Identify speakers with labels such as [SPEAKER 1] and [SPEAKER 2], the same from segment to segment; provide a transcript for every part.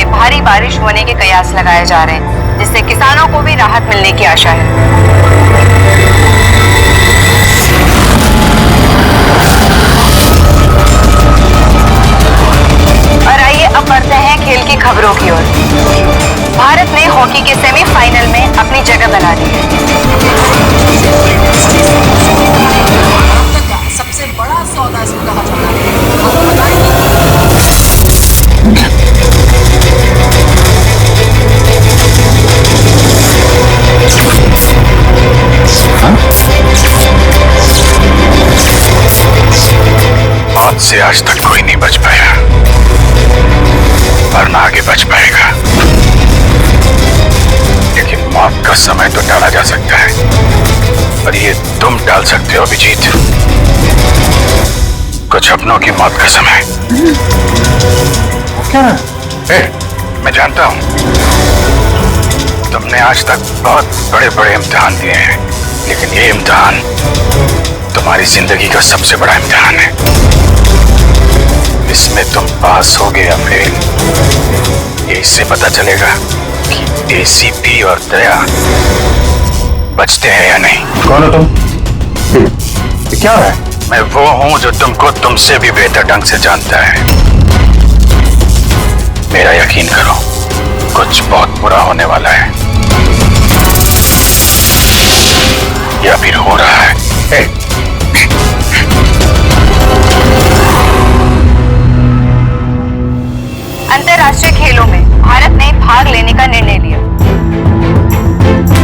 [SPEAKER 1] से भारी बारिश होने के कयास लगाए जा रहे हैं, जिससे किसानों को भी राहत मिलने की आशा है। और आइए अब बढ़ते हैं खेल की खबरों की ओर। भारत ने हॉकी के सेमीफाइनल में अपनी जगह बना ली है।
[SPEAKER 2] सबसे बड़ा सौदा इसको कहा जाता है।
[SPEAKER 3] मौत से आज तक कोई नहीं बच पाया, वरना आगे बच पाएगा। लेकिन मौत का समय तो टाला जा सकता है, पर ये तुम टाल सकते हो अभिजीत। कुछ अपनों की मौत का समय। क्या? मैं जानता हूं तुमने आज तक बहुत बड़े बड़े इम्तिहान दिए हैं, लेकिन ये इम्तिहान तुम्हारी जिंदगी का सबसे बड़ा इम्तिहान है। इसमें तुम पास होगे या फेल, ये इससे पता चलेगा कि एसीपी और दया बचते हैं या नहीं। कौन हो तुम? क्या है? मैं वो हूं जो तुमको तुमसे भी बेहतर ढंग से जानता है। मेरा यकीन करो, कुछ बहुत बुरा होने वाला है, या फिर हो रहा है।
[SPEAKER 1] अंतर्राष्ट्रीय खेलों में भारत ने भाग लेने का निर्णय लिया।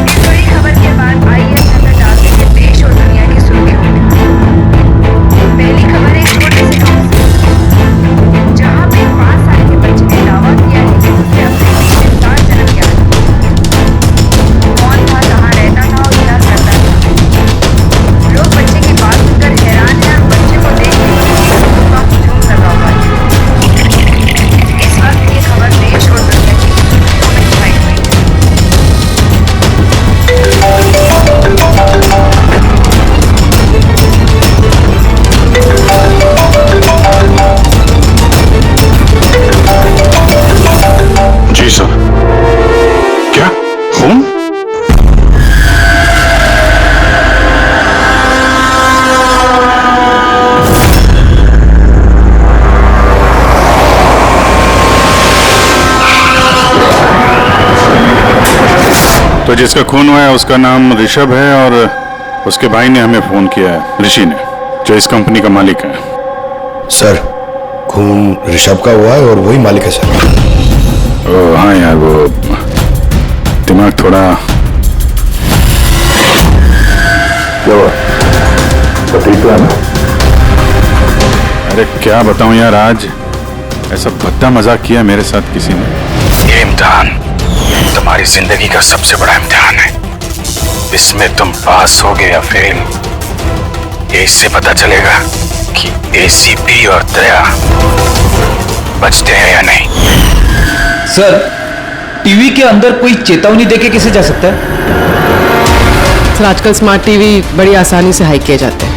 [SPEAKER 1] इस बड़ी खबर के बाद आइए नजर डालते हैं देश और दुनिया की सुर्खियों में। पहली खबर एक छोटे से गांव से, जहां पे 5 साल के बच्चे ने दावा किया है कि उसे अपने पेट में 7 जन्म किया था। कौन था, कहाँ रहता था और क्या करता था? लोग बच्चे की बात सुनकर हैरान हैं और बच्चे को देख का हुजूम लगा हुआ है। इस वक्त ये खबर देश और दुनिया की सुर्खियों में छाई हुई है।
[SPEAKER 3] जी सर। क्या खून? तो जिसका खून हुआ है उसका नाम ऋषभ है, और उसके भाई ने हमें फोन किया है, ऋषि ने, जो इस कंपनी का मालिक है।
[SPEAKER 4] सर, खून ऋषभ का हुआ है और वही मालिक है सर।
[SPEAKER 3] ओ हाँ यार, वो दिमाग थोड़ा। क्या हुआ? तो ठीक है ना? अरे क्या बताऊं यार, आज ऐसा भद्दा मजाक किया मेरे साथ किसी ने। ये इम्तिहान तुम्हारी जिंदगी का सबसे बड़ा इम्तिहान है। इसमें तुम पास होगे या फेल, ये इससे पता चलेगा कि एसीपी और दया बचते हैं या नहीं।
[SPEAKER 5] सर, टीवी के अंदर कोई चेतावनी देके कैसे जा सकता है?
[SPEAKER 6] सर, आजकल स्मार्ट टीवी बड़ी आसानी से हैक किए जाते हैं।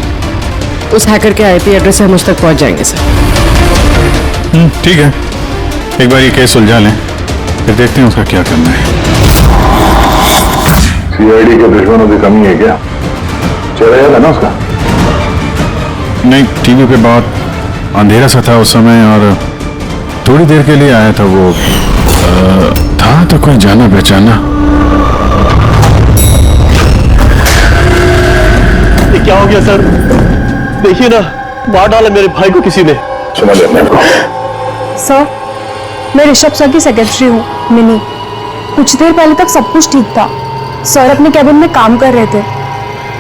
[SPEAKER 6] उस हैकर के आईपी एड्रेस से हम उस तक पहुंच जाएंगे सर।
[SPEAKER 3] ठीक है, एक बार ये केस सुलझा लें, फिर देखते हैं उसका क्या करना है।
[SPEAKER 7] सीआईडी के दुश्मनों की कमी है क्या? चला जाता ना उसका?
[SPEAKER 3] नहीं, टीवी पे बहुत अंधेरा सा था उस समय, और थोड़ी देर के लिए आया था वो। था तो कोई जाना पहचाना।
[SPEAKER 8] ये क्या हो गया सर? देखिए ना, मार डाला मेरे भाई को किसी ने।
[SPEAKER 7] सुना ले अपने को।
[SPEAKER 9] सर, मैं ऋषभ सर की सेक्रेटरी हूँ, मिनी। कुछ देर पहले तक सब कुछ ठीक था। सर अपने कैबिन में काम कर रहे थे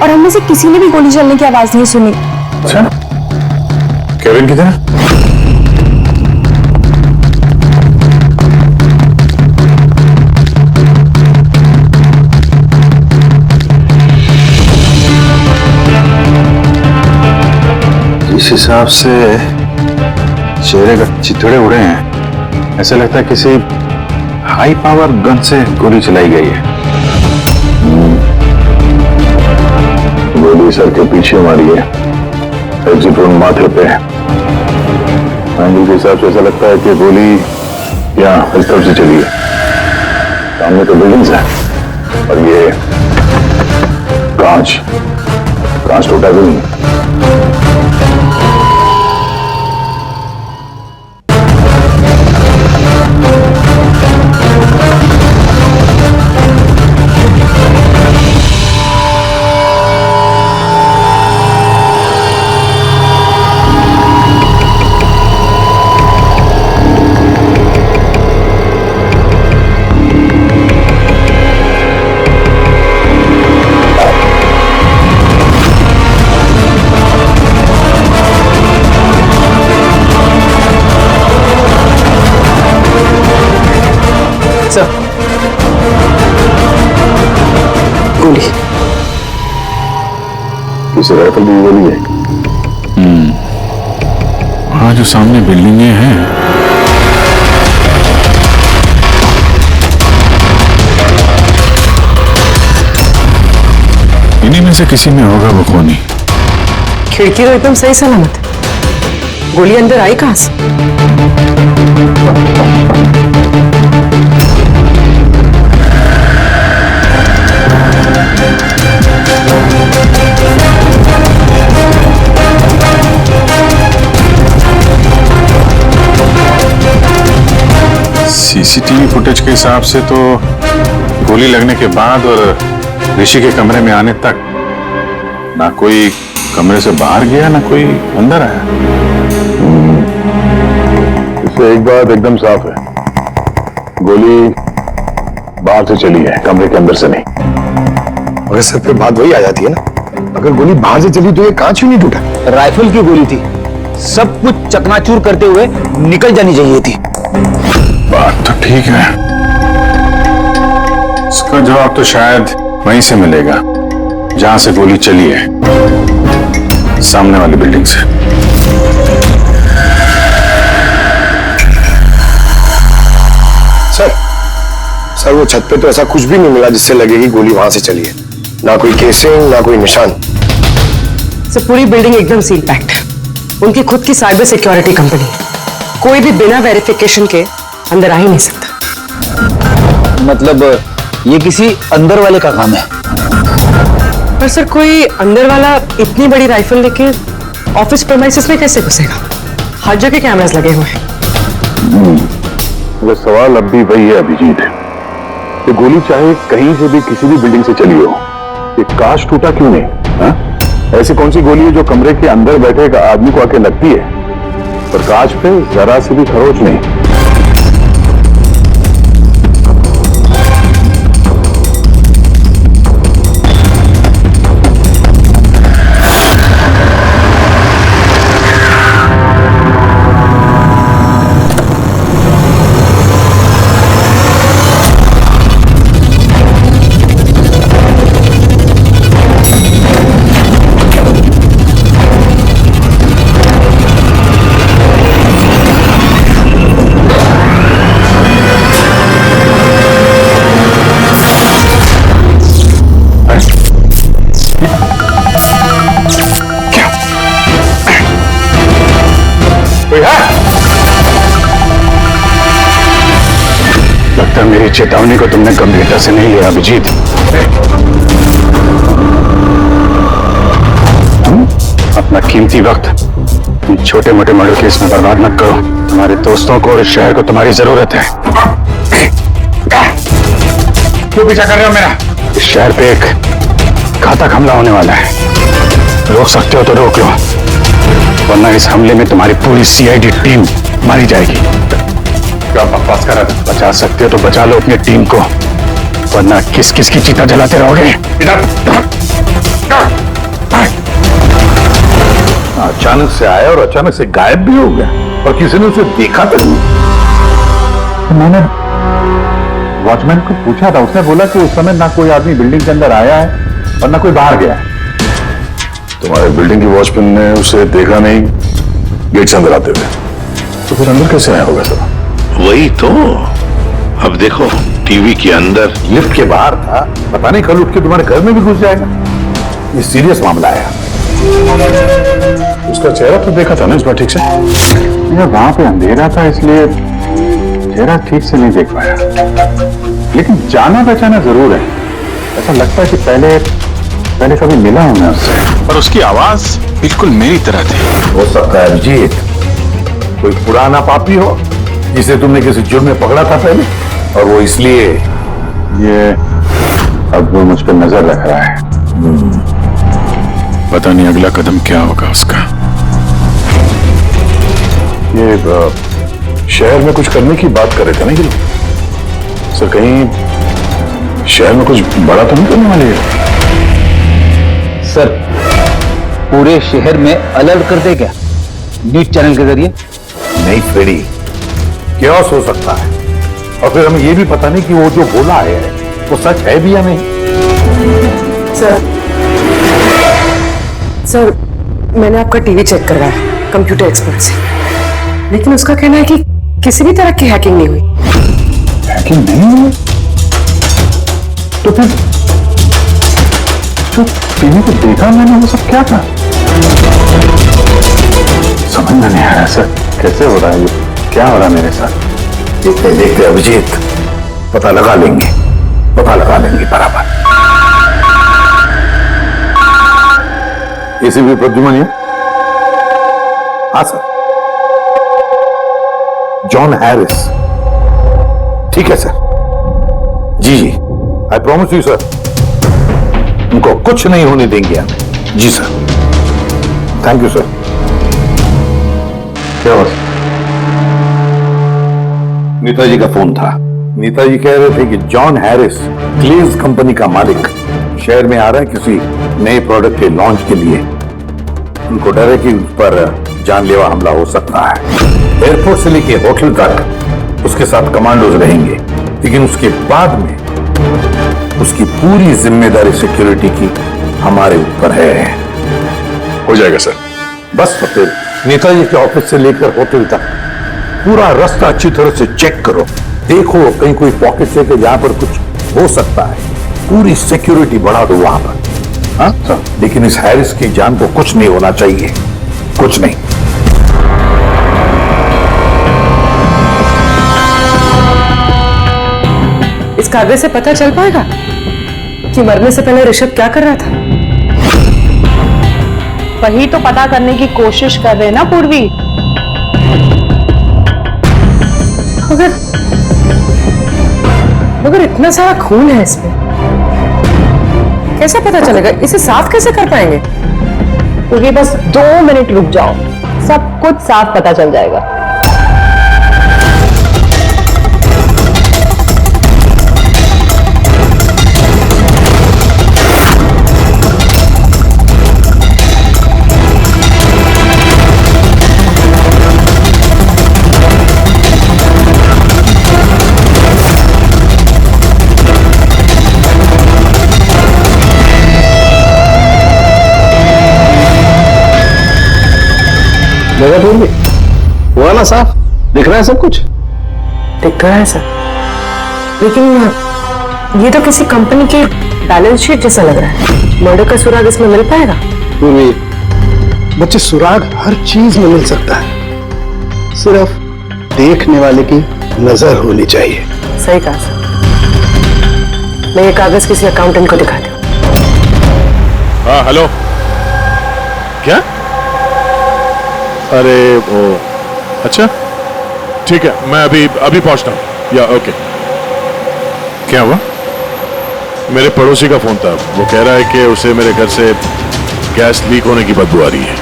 [SPEAKER 9] और हम में से किसी ने भी गोली चलने की आवाज नहीं सुनी।
[SPEAKER 3] अच्छा, केविन किधर? जिस हिसाब से चेहरे का चिथड़े उड़े हैं, ऐसा लगता है किसी हाई पावर गन से गोली चलाई गई है।
[SPEAKER 7] गोली सर के पीछे मारी है, एग्जिट रोड माथे पे है। एंगल के हिसाब से ऐसा लगता है कि गोली यहाँ इस तरफ से चलिए, सामने तो बिल्डिंग्स है और ये कांच कांच टूटा भी नहीं।
[SPEAKER 5] सर, गोली।
[SPEAKER 7] किसी राइफल की गोली है?
[SPEAKER 3] वहाँ जो सामने बिल्डिंगें हैं, इन्हीं में से किसी में होगा वो खूनी।
[SPEAKER 6] खिड़की तो एकदम सही सलामत है, गोली अंदर आई कहां से?
[SPEAKER 3] सीसीटीवी फुटेज के हिसाब से तो गोली लगने के बाद और ऋषि के कमरे में आने तक ना कोई कमरे से बाहर गया ना कोई अंदर आया।
[SPEAKER 7] इससे एक बात एकदम साफ है, गोली बाहर से चली है, कमरे के अंदर से नहीं।
[SPEAKER 4] मगर सर फिर बात वही आ जाती है ना, अगर गोली बाहर से चली तो ये कांच क्यों नहीं टूटा?
[SPEAKER 5] राइफल की गोली थी, सब कुछ चकनाचूर करते हुए निकल जानी चाहिए थी।
[SPEAKER 3] बात तो ठीक है, इसका जवाब तो शायद वहीं से मिलेगा जहां से गोली चली है, सामने वाली बिल्डिंग से।
[SPEAKER 4] सर वो छत पे तो ऐसा कुछ भी नहीं मिला जिससे लगे कि गोली वहां से चली है, ना कोई केसिंग ना कोई निशान।
[SPEAKER 6] सर पूरी बिल्डिंग एकदम सील पैक्ड है, उनकी खुद की साइबर सिक्योरिटी कंपनी है, कोई भी बिना वेरिफिकेशन के अंदर आ ही नहीं सकता।
[SPEAKER 5] मतलब ये किसी अंदर वाले का काम है।
[SPEAKER 6] पर सर कोई अंदर वाला इतनी बड़ी राइफल लेके ऑफिस प्रेमाइसेस में कैसे घुसेगा? हर जगह कैमरास लगे हुए हैं।
[SPEAKER 7] वो सवाल अब भी वही है अभिजीत, कि गोली चाहे कहीं से भी किसी भी बिल्डिंग से चली हो, ये कांच टूटा क्यों नहीं? हा? ऐसी कौन सी गोली है जो कमरे के अंदर बैठे एक आदमी को आके लगती है पर कांच पे जरा से भी खरोच नहीं? लगता है मेरी चेतावनी को तुमने गंभीरता से नहीं लिया अभिजीत। अपना कीमती वक्त इन छोटे मोटे मर्डर केस में बर्बाद मत करो, तुम्हारे दोस्तों को और इस शहर को तुम्हारी जरूरत है। क्यों पीछा कर रहे हो मेरा? इस शहर पे एक घातक हमला होने वाला है, रोक सकते हो तो रोक लो, वरना इस हमले में तुम्हारी पूरी सीआईडी टीम मारी जाएगी। क्या बकवास कर रहा था? बचा सकते हो तो बचा लो अपनी टीम को, वरना किस किस की चीता जलाते रहोगे। अचानक से आया और अचानक से गायब भी हो गया और किसी ने उसे देखा तो नहीं। मैंने वॉचमैन को पूछा था, उसने बोला कि उस समय ना कोई आदमी बिल्डिंग के अंदर आया है और ना कोई बाहर गया है। तुम्हारे बिल्डिंग की वॉचमैन ने उसे देखा नहीं गेट से अंदर आते हुए, तो फिर अंदर कैसे आया होगा सब?
[SPEAKER 10] वही तो, अब देखो टीवी के अंदर,
[SPEAKER 7] लिफ्ट के बाहर था, पता नहीं कल उठ के तुम्हारे घर में भी घुस जाएगा। ये सीरियस मामला है। उसका चेहरा तो देखा था ना इस बार ठीक से? यार वहां पे अंधेरा था इसलिए चेहरा ठीक से नहीं देख पाया, लेकिन जाना पहचाना जरूर है। ऐसा लगता है कि पहले कभी मिला हूं मैं उससे।
[SPEAKER 3] पर उसकी आवाज बिल्कुल मेरी तरह थी।
[SPEAKER 7] हो सकता है अभिजीत कोई पुराना पापी हो जिसे तुमने किसी जुर्म में पकड़ा था पहले, और वो इसलिए ये अब वो मुझ पर नजर रख रहा है।
[SPEAKER 3] पता नहीं अगला कदम क्या होगा उसका।
[SPEAKER 7] ये शहर में कुछ करने की बात कर रहे थे ना ये लोग? सर कहीं शहर में कुछ बड़ा तो नहीं करने वाले हैं?
[SPEAKER 5] सर पूरे शहर में अलर्ट कर दे क्या न्यूज चैनल के जरिए?
[SPEAKER 7] नहीं फ्रेडी, क्योस हो सकता है, और फिर हमें ये भी पता नहीं कि वो जो बोला है वो सच है भी या नहीं।
[SPEAKER 6] सर मैंने आपका टीवी चेक करवाया कंप्यूटर एक्सपर्ट से, लेकिन उसका कहना है कि किसी भी तरह की हैकिंग नहीं हुई।
[SPEAKER 7] हैकिंग नहीं हुई? तो फिर जो टीवी को देखा मैंने वो सब क्या था? समझ में नहीं आ रहा सर, कैसे हो रहा है ये, क्या हो रहा है मेरे साथ? देखते देखते अभिजीत पता लगा लेंगे बराबर। एसीपी प्रद्युमन, हाँ सर, जॉन हैरिस। ठीक है सर, जी आई प्रॉमिस यू सर, उनको कुछ नहीं होने देंगे हम। जी सर, थैंक यू सर। क्या हुआ? नेताजी का फोन था। नेताजी कह रहे थे कि जॉन हैरिस क्लेज कंपनी का मालिक शहर में आ रहा है किसी नए प्रोडक्ट के लॉन्च के लिए। उनको डर है कि उस पर जानलेवा हमला हो सकता है। एयरपोर्ट से लेके होटल तक उसके साथ कमांडोज रहेंगे, लेकिन उसके बाद में उसकी पूरी जिम्मेदारी सिक्योरिटी की हमारे ऊपर है।
[SPEAKER 3] हो जाएगा सर।
[SPEAKER 7] बस तो फिर नेताजी के ऑफिस से लेकर होटल तक पूरा रास्ता अच्छी तरह से चेक करो, देखो कहीं कोई पॉकेट है कि जहां पर कुछ हो सकता है। पूरी सिक्योरिटी बढ़ा दो वहां पर। हाँ सर, लेकिन इस हैरिस की जान को कुछ नहीं होना चाहिए, कुछ नहीं।
[SPEAKER 6] इस कागज से पता चल पाएगा कि मरने से पहले ऋषभ क्या कर रहा था?
[SPEAKER 2] वही तो पता करने की कोशिश कर रहे हैं ना पूर्वी।
[SPEAKER 6] मगर इतना सारा खून है इसमें, कैसे पता चलेगा? इसे साफ कैसे कर पाएंगे?
[SPEAKER 2] पूर्वी बस 2 मिनट रुक जाओ, सब कुछ साफ पता चल जाएगा।
[SPEAKER 8] हुआ ना साफ? दिख रहा है सब कुछ?
[SPEAKER 6] दिख रहा है सर, लेकिन ये तो किसी कंपनी की बैलेंस शीट जैसा लग रहा है। मर्डर का सुराग इसमें मिल पाएगा?
[SPEAKER 4] बच्चे, सुराग हर चीज में मिल सकता है, सिर्फ देखने वाले की नजर होनी चाहिए।
[SPEAKER 6] सही कहा सर। मैं ये कागज किसी अकाउंटेंट को दिखाती हूँ।
[SPEAKER 3] हाँ हेलो, क्या? अरे वो, अच्छा ठीक है, मैं अभी पहुंचता हूँ। या ओके। क्या हुआ? मेरे पड़ोसी का फोन था, वो कह रहा है कि उसे मेरे घर से गैस लीक होने की बदबू आ रही है।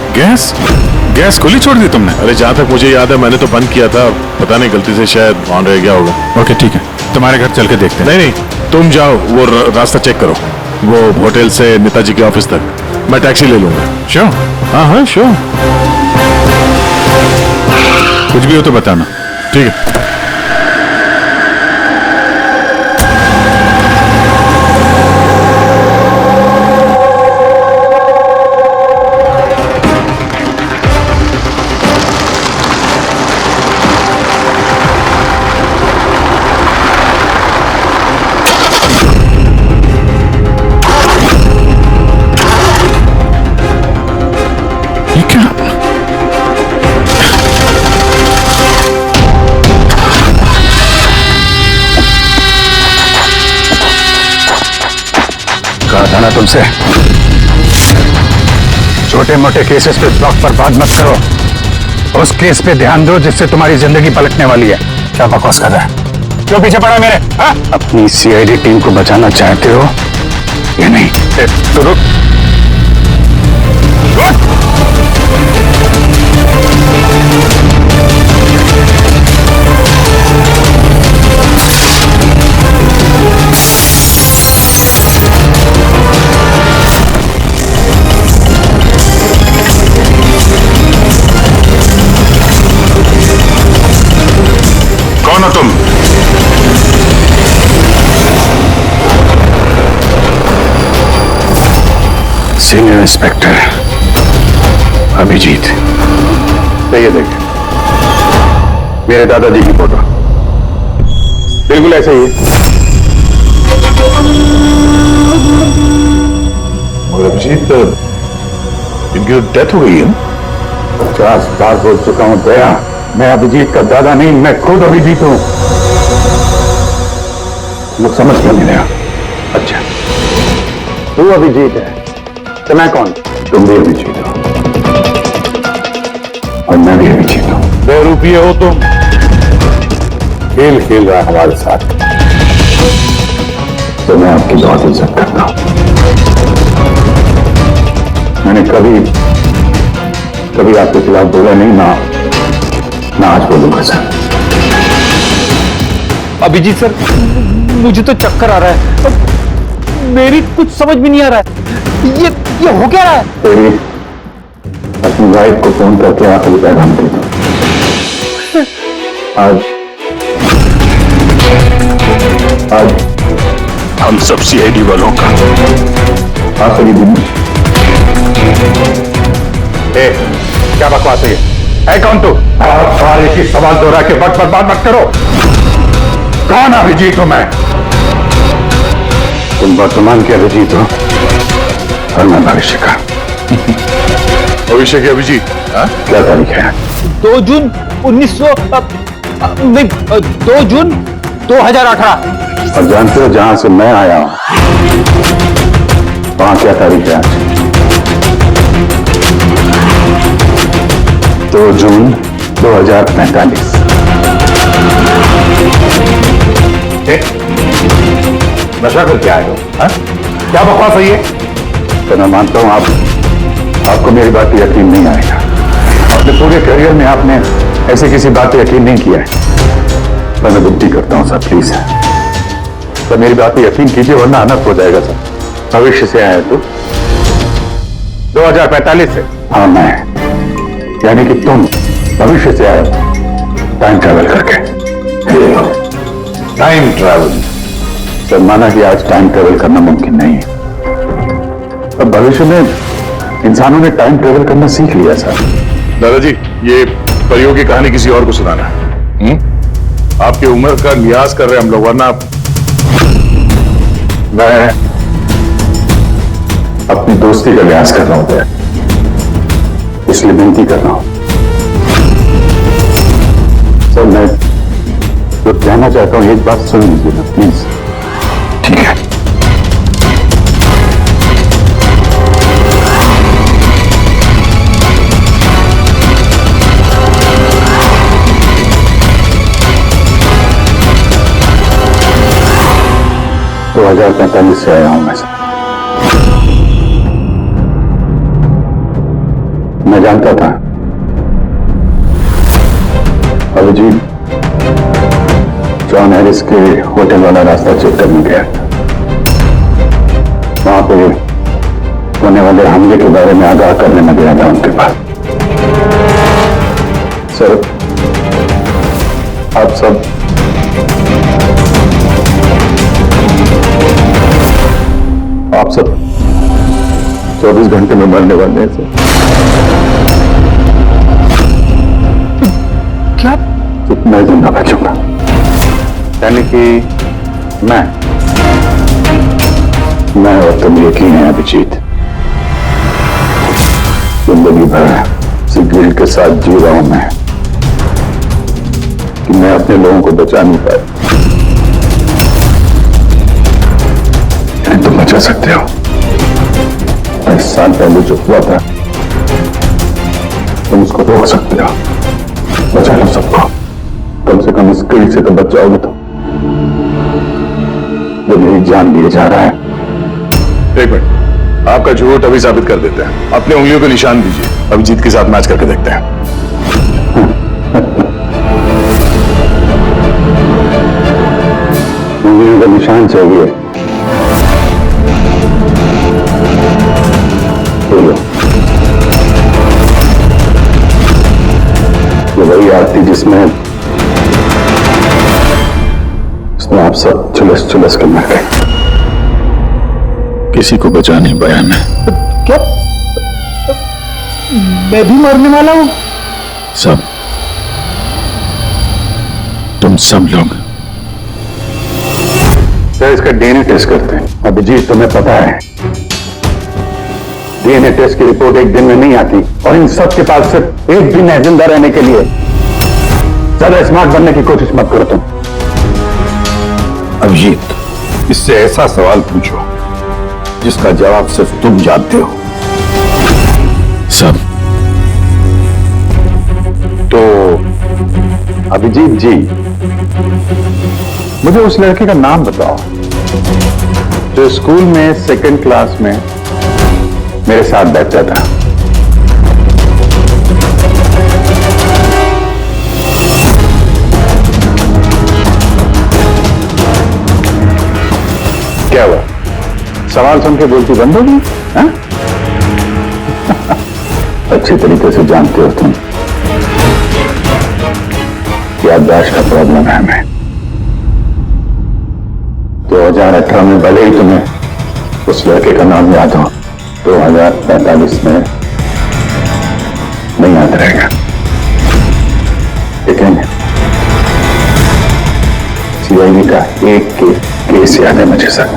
[SPEAKER 3] गैस खुली छोड़ दी तुमने? अरे जहां तक मुझे याद है मैंने तो बंद किया था, पता नहीं गलती से शायद ऑन रह गया होगा। ओके ठीक है, तुम्हारे घर चल के देखते हैं। नहीं तुम जाओ, वो रास्ता चेक करो, वो होटल से नेताजी के ऑफिस तक। मैं टैक्सी ले लूंगा। श्योर? हाँ श्योर। कुछ भी हो तो बताना, ठीक है? ये क्या?
[SPEAKER 7] समझाना तुमसे। छोटे मोटे केसेस पे वक्त पर बात मत करो, उस केस पे ध्यान दो जिससे तुम्हारी जिंदगी पलटने वाली है। क्या बकवास कर रहा है? क्यों पीछे पड़ा मेरे? हा? अपनी सीआईडी टीम को बचाना चाहते हो या नहीं? तो रुक।
[SPEAKER 3] कौन हो तुम?
[SPEAKER 7] Senior inspector Abhijit. ये देख, मेरे दादाजी की फोटो बिल्कुल ऐसा ही है।
[SPEAKER 10] और अभिजीत, इनकी डेथ हो गई है।
[SPEAKER 7] 50 साल हो चुका हूं दया। मैं अभिजीत का दादा नहीं, मैं खुद अभिजीत हूं। लोग समझ क्यों नहीं रहा? अच्छा, तू अभिजीत है तो मैं कौन? तुम भी अभिजीत हो और मैं भी अभिजीत हूं।
[SPEAKER 10] बेरूपी हो तुम।
[SPEAKER 7] खेल खेल रहा है हमारे साथ, तो मैं आपकी बहुत इज्जत करता हूं। मैंने कभी आपके खिलाफ बोला नहीं, ना आज बोलूंगा सर।
[SPEAKER 5] अभिजीत सर, मुझे तो चक्कर आ रहा है, मेरी कुछ समझ में नहीं आ रहा है। ये हो क्या रहा है?
[SPEAKER 7] तेरी अपनी वाइफ को फोन करके आखिरी पैगाम दे दो। आज
[SPEAKER 10] हम सब सीआईडी वालों का
[SPEAKER 7] आखिरी दिन। क्या बकवास है ये? है कौन तू? आप सारे की सवाल दोहरा के वक्त बर्बाद मत करो। कौन अभिजीत हूं मैं? तुम वर्तमान के अभिजीत हो और मैं भविष्य का।
[SPEAKER 10] भविष्य के अभिजीत।
[SPEAKER 7] क्या तारीख है?
[SPEAKER 5] 2 जून 2 जून 2018।
[SPEAKER 7] और जानते हो जहां से मैं आया हूं वहां क्या तारीख है आज? 2 जून 2045। नशा करके आए हो? क्या बकवास है ये? तो मैं मानता हूं आपको मेरी बात पे यकीन नहीं आएगा। अपने पूरे करियर में आपने ऐसे किसी बात पे यकीन नहीं किया है। मैं विनती करता हूं सर, प्लीज सर मेरी बात पे यकीन कीजिए वरना अनर्थ हो जाएगा सर। भविष्य से आया तू? 2045 से? हाँ मैं, यानी कि तुम भविष्य से आए टाइम ट्रैवल करके। Time travel? सर माना कि आज टाइम ट्रैवल करना मुमकिन नहीं है, अब भविष्य में इंसानों ने टाइम ट्रैवल करना सीख लिया सर।
[SPEAKER 10] दादाजी, ये परियों की कहानी किसी और को सुनाना है। आपकी उम्र का लिहाज कर रहे हम लोग, वरना
[SPEAKER 7] मैं अपनी दोस्ती का लिहाज कर रहा हूं, इसलिए विनती कर रहा हूं सर। मैं जो कहना चाहता हूं एक बात सुन लीजिए ना प्लीज। ठीक है। तो 2045 से आया हूं मैं सर। मैं जानता था अभिजीत जॉन हैरिस के होटल वाला रास्ता चेक करने गया था। वहां पे होने वाले हमले के बारे में आगाह करने में गया था उनके पास। सर आप सब 24 घंटे में मरने वाले हैं सर।
[SPEAKER 5] क्या?
[SPEAKER 7] मैं जिंदा बचूंगा, यानी कि मैं और तुम यकीन है अभिजीत, जिंदगी भर इसी गिल्ड के साथ जी रहा हूं मैं कि मैं अपने लोगों को बचा नहीं पाया। तुम बचा सकते हो। साल पहले जो हुआ था, तुम उसको रोक सकते हो, बचा लो सबको। कम से कम इस कीड़ से तो बच जाओगे तुम, जो मेरी जान लिए जा रहा है।
[SPEAKER 10] एक मिनट, आपका झूठ अभी साबित कर देते हैं। अपने उंगलियों को निशान दीजिए, अभिजीत के साथ मैच करके देखते हैं।
[SPEAKER 7] उंगलियों का निशान चाहिए? बोलो। ये वही आरती जिसमें आप सब चुलस कर मर गए।
[SPEAKER 3] किसी को बचा नहीं पाया मैं।
[SPEAKER 5] क्या मैं भी मरने वाला हूं?
[SPEAKER 3] सब, तुम सब लोग।
[SPEAKER 7] सर, इसका डीएनए टेस्ट करते हैं। अभिजीत, तुम्हें पता है डीएनए टेस्ट की रिपोर्ट एक दिन में नहीं आती, और इन सब के पास सिर्फ एक दिन है जिंदा रहने के लिए। ज्यादा स्मार्ट बनने की कोशिश मत करो तुम।
[SPEAKER 3] अभिजीत,
[SPEAKER 7] इससे ऐसा सवाल पूछो जिसका जवाब सिर्फ तुम जानते हो।
[SPEAKER 3] सब।
[SPEAKER 7] तो अभिजीत जी, मुझे उस लड़के का नाम बताओ जो स्कूल में सेकंड क्लास में मेरे साथ बैठता था। क्या हुआ? सवाल सुन के बोलती बंद हो गई? हाँ? अच्छी तरीके से जानते हो तुम, याददाश्त का प्रॉब्लम है हमें। 2018 में भले ही तुम्हें उस लड़के का नाम याद हो, 2045 में नहीं याद रहेगा। लेकिन सीआईडी का एक केस याद है मुझे सर।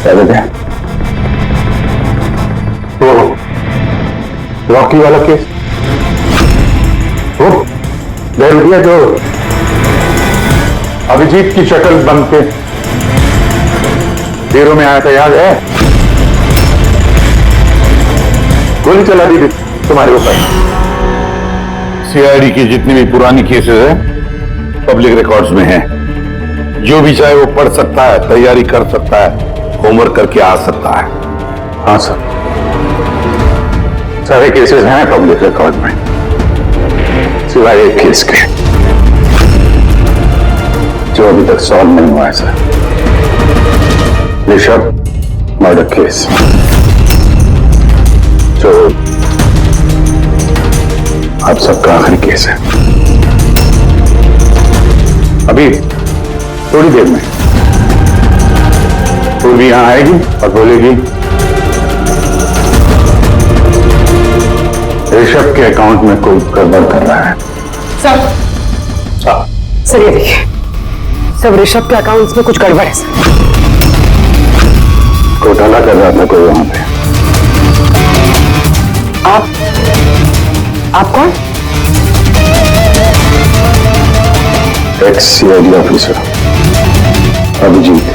[SPEAKER 7] याद है वो रॉकी वाला केस? वो बैरिया जो अभिजीत की शक्ल बन के हीरो में आया था, याद है? गोली चला दी थी तुम्हारे ऊपर। सीआईडी की जितनी भी पुरानी केसेस है पब्लिक रिकॉर्ड्स में है। जो भी चाहे वो पढ़ सकता है, तैयारी कर सकता है, होमवर्क करके आ सकता है। हाँ सर, सारे केसेस हैं पब्लिक रिकॉर्ड में, सिवाय एक केस के जो अभी तक सॉल्व नहीं हुआ है सर। ऋषभ मर्डर केस, जो आप सबका आखिरी केस है। अभी थोड़ी देर में पूर्वी यहां आएगी और बोलेगी ऋषभ के अकाउंट में कोई गड़बड़ कर रहा है।
[SPEAKER 6] सर ये देखिए, सब ऋषभ के अकाउंट्स में कुछ गड़बड़ है सर।
[SPEAKER 7] घोटाला कर रहा था कोई वहां पे।
[SPEAKER 6] आप कौन?
[SPEAKER 7] एक्स सीआईडी ऑफिसर अभिजीत,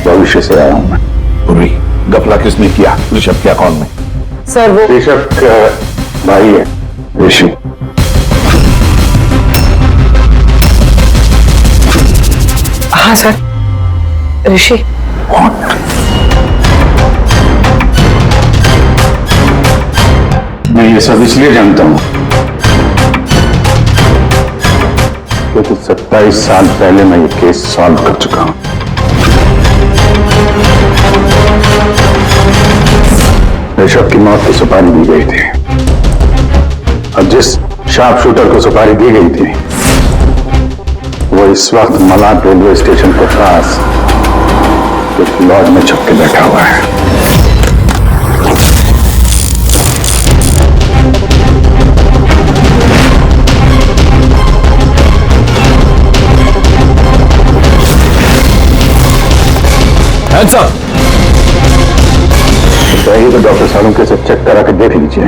[SPEAKER 7] भविष्य से आया हूं मैं। पूरी गफला किसने किया ऋषभ के अकाउंट में?
[SPEAKER 6] सर वो
[SPEAKER 7] ऋषभ का भाई है ऋषि।
[SPEAKER 6] हाँ सर, ऋषि।
[SPEAKER 7] मैं ये सब इसलिए जानता हूं क्योंकि 27 साल पहले मैं ये केस सॉल्व कर चुका हूं। ऋषभ की मौत की सुपारी दी गई थी, और जिस शार्प शूटर को सुपारी दी गई थी वो इस वक्त मलाड रेलवे स्टेशन के पास एक लॉज में छुप के बैठा हुआ है। चाहिए तो डॉक्टर सालों के से चेक करा के देख लीजिए।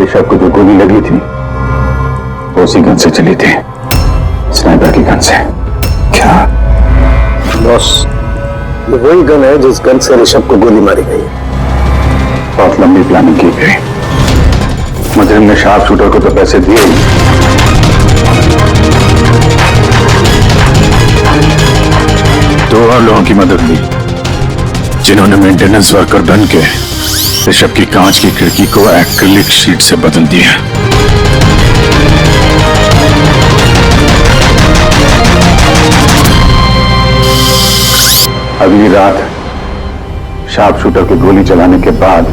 [SPEAKER 7] ऋषभ को जो गोली लगी थी वो उसी गन से चली थी, स्नाइपर की गन से। क्या
[SPEAKER 5] बॉस,
[SPEAKER 4] ये वही गन है जिस गन से ऋषभ को गोली मारी गई।
[SPEAKER 7] बहुत लंबी प्लानिंग की गई। मुजरिम ने शार्प शूटर को तो पैसे दिए ही।
[SPEAKER 3] 2 और लोगों की मदद ली, जिन्होंने मेंटेनेंस वर्कर बन के ऋषभ की कांच की खिड़की को एक्रिलिक शीट से बदल दिया।
[SPEAKER 7] अगली रात शार्प शूटर की गोली चलाने के बाद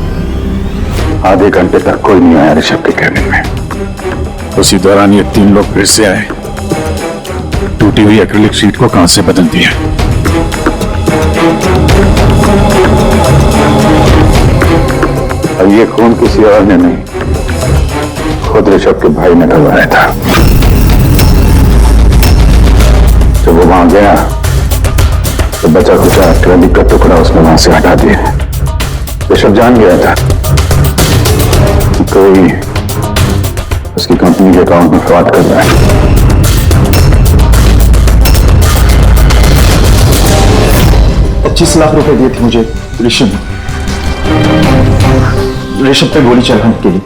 [SPEAKER 7] आधे घंटे तक कोई नहीं आया ऋषभ के कैबिन में।
[SPEAKER 3] उसी दौरान ये 3 लोग फिर से आए, टूटी हुई एक्रिलिक शीट को कांच से बदल दिया।
[SPEAKER 7] और ये खून किसी और ने नहीं, खुद ऋषभ के भाई ने करवाया था। जब वो वहां गया तो बचा कुचा एक्रिलिक का टुकड़ा उसने वहां से हटा दिया। ऋषभ जान गया था कोई उसकी कंपनी के अकाउंट में फ्रॉड कर रहा है।
[SPEAKER 5] 25 लाख रुपए दिए थे मुझे ऋषभ पे गोली चलाने के लिए।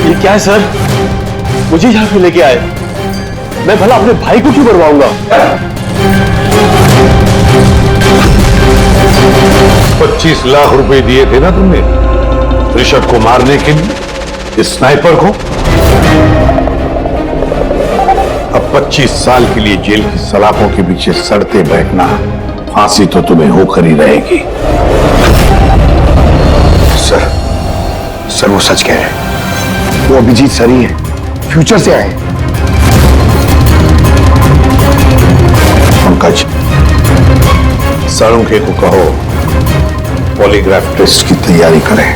[SPEAKER 8] ये क्या है सर? मुझे यहां क्यों लेके आए? मैं भला अपने भाई को क्यों मरवाऊंगा?
[SPEAKER 10] 25 लाख रुपए दिए थे ना तुमने ऋषभ को मारने के लिए, इस स्नाइपर को। अब 25 साल के लिए जेल की सलाखों के पीछे सड़ते बैठना, फांसी तो तुम्हें होकर ही रहेगी।
[SPEAKER 4] सर वो सच कह रहे हैं। वो अभिजीत सर ही है, फ्यूचर से आए।
[SPEAKER 10] पंकज, साळुंखे को कहो पॉलीग्राफ टेस्ट की तैयारी करें।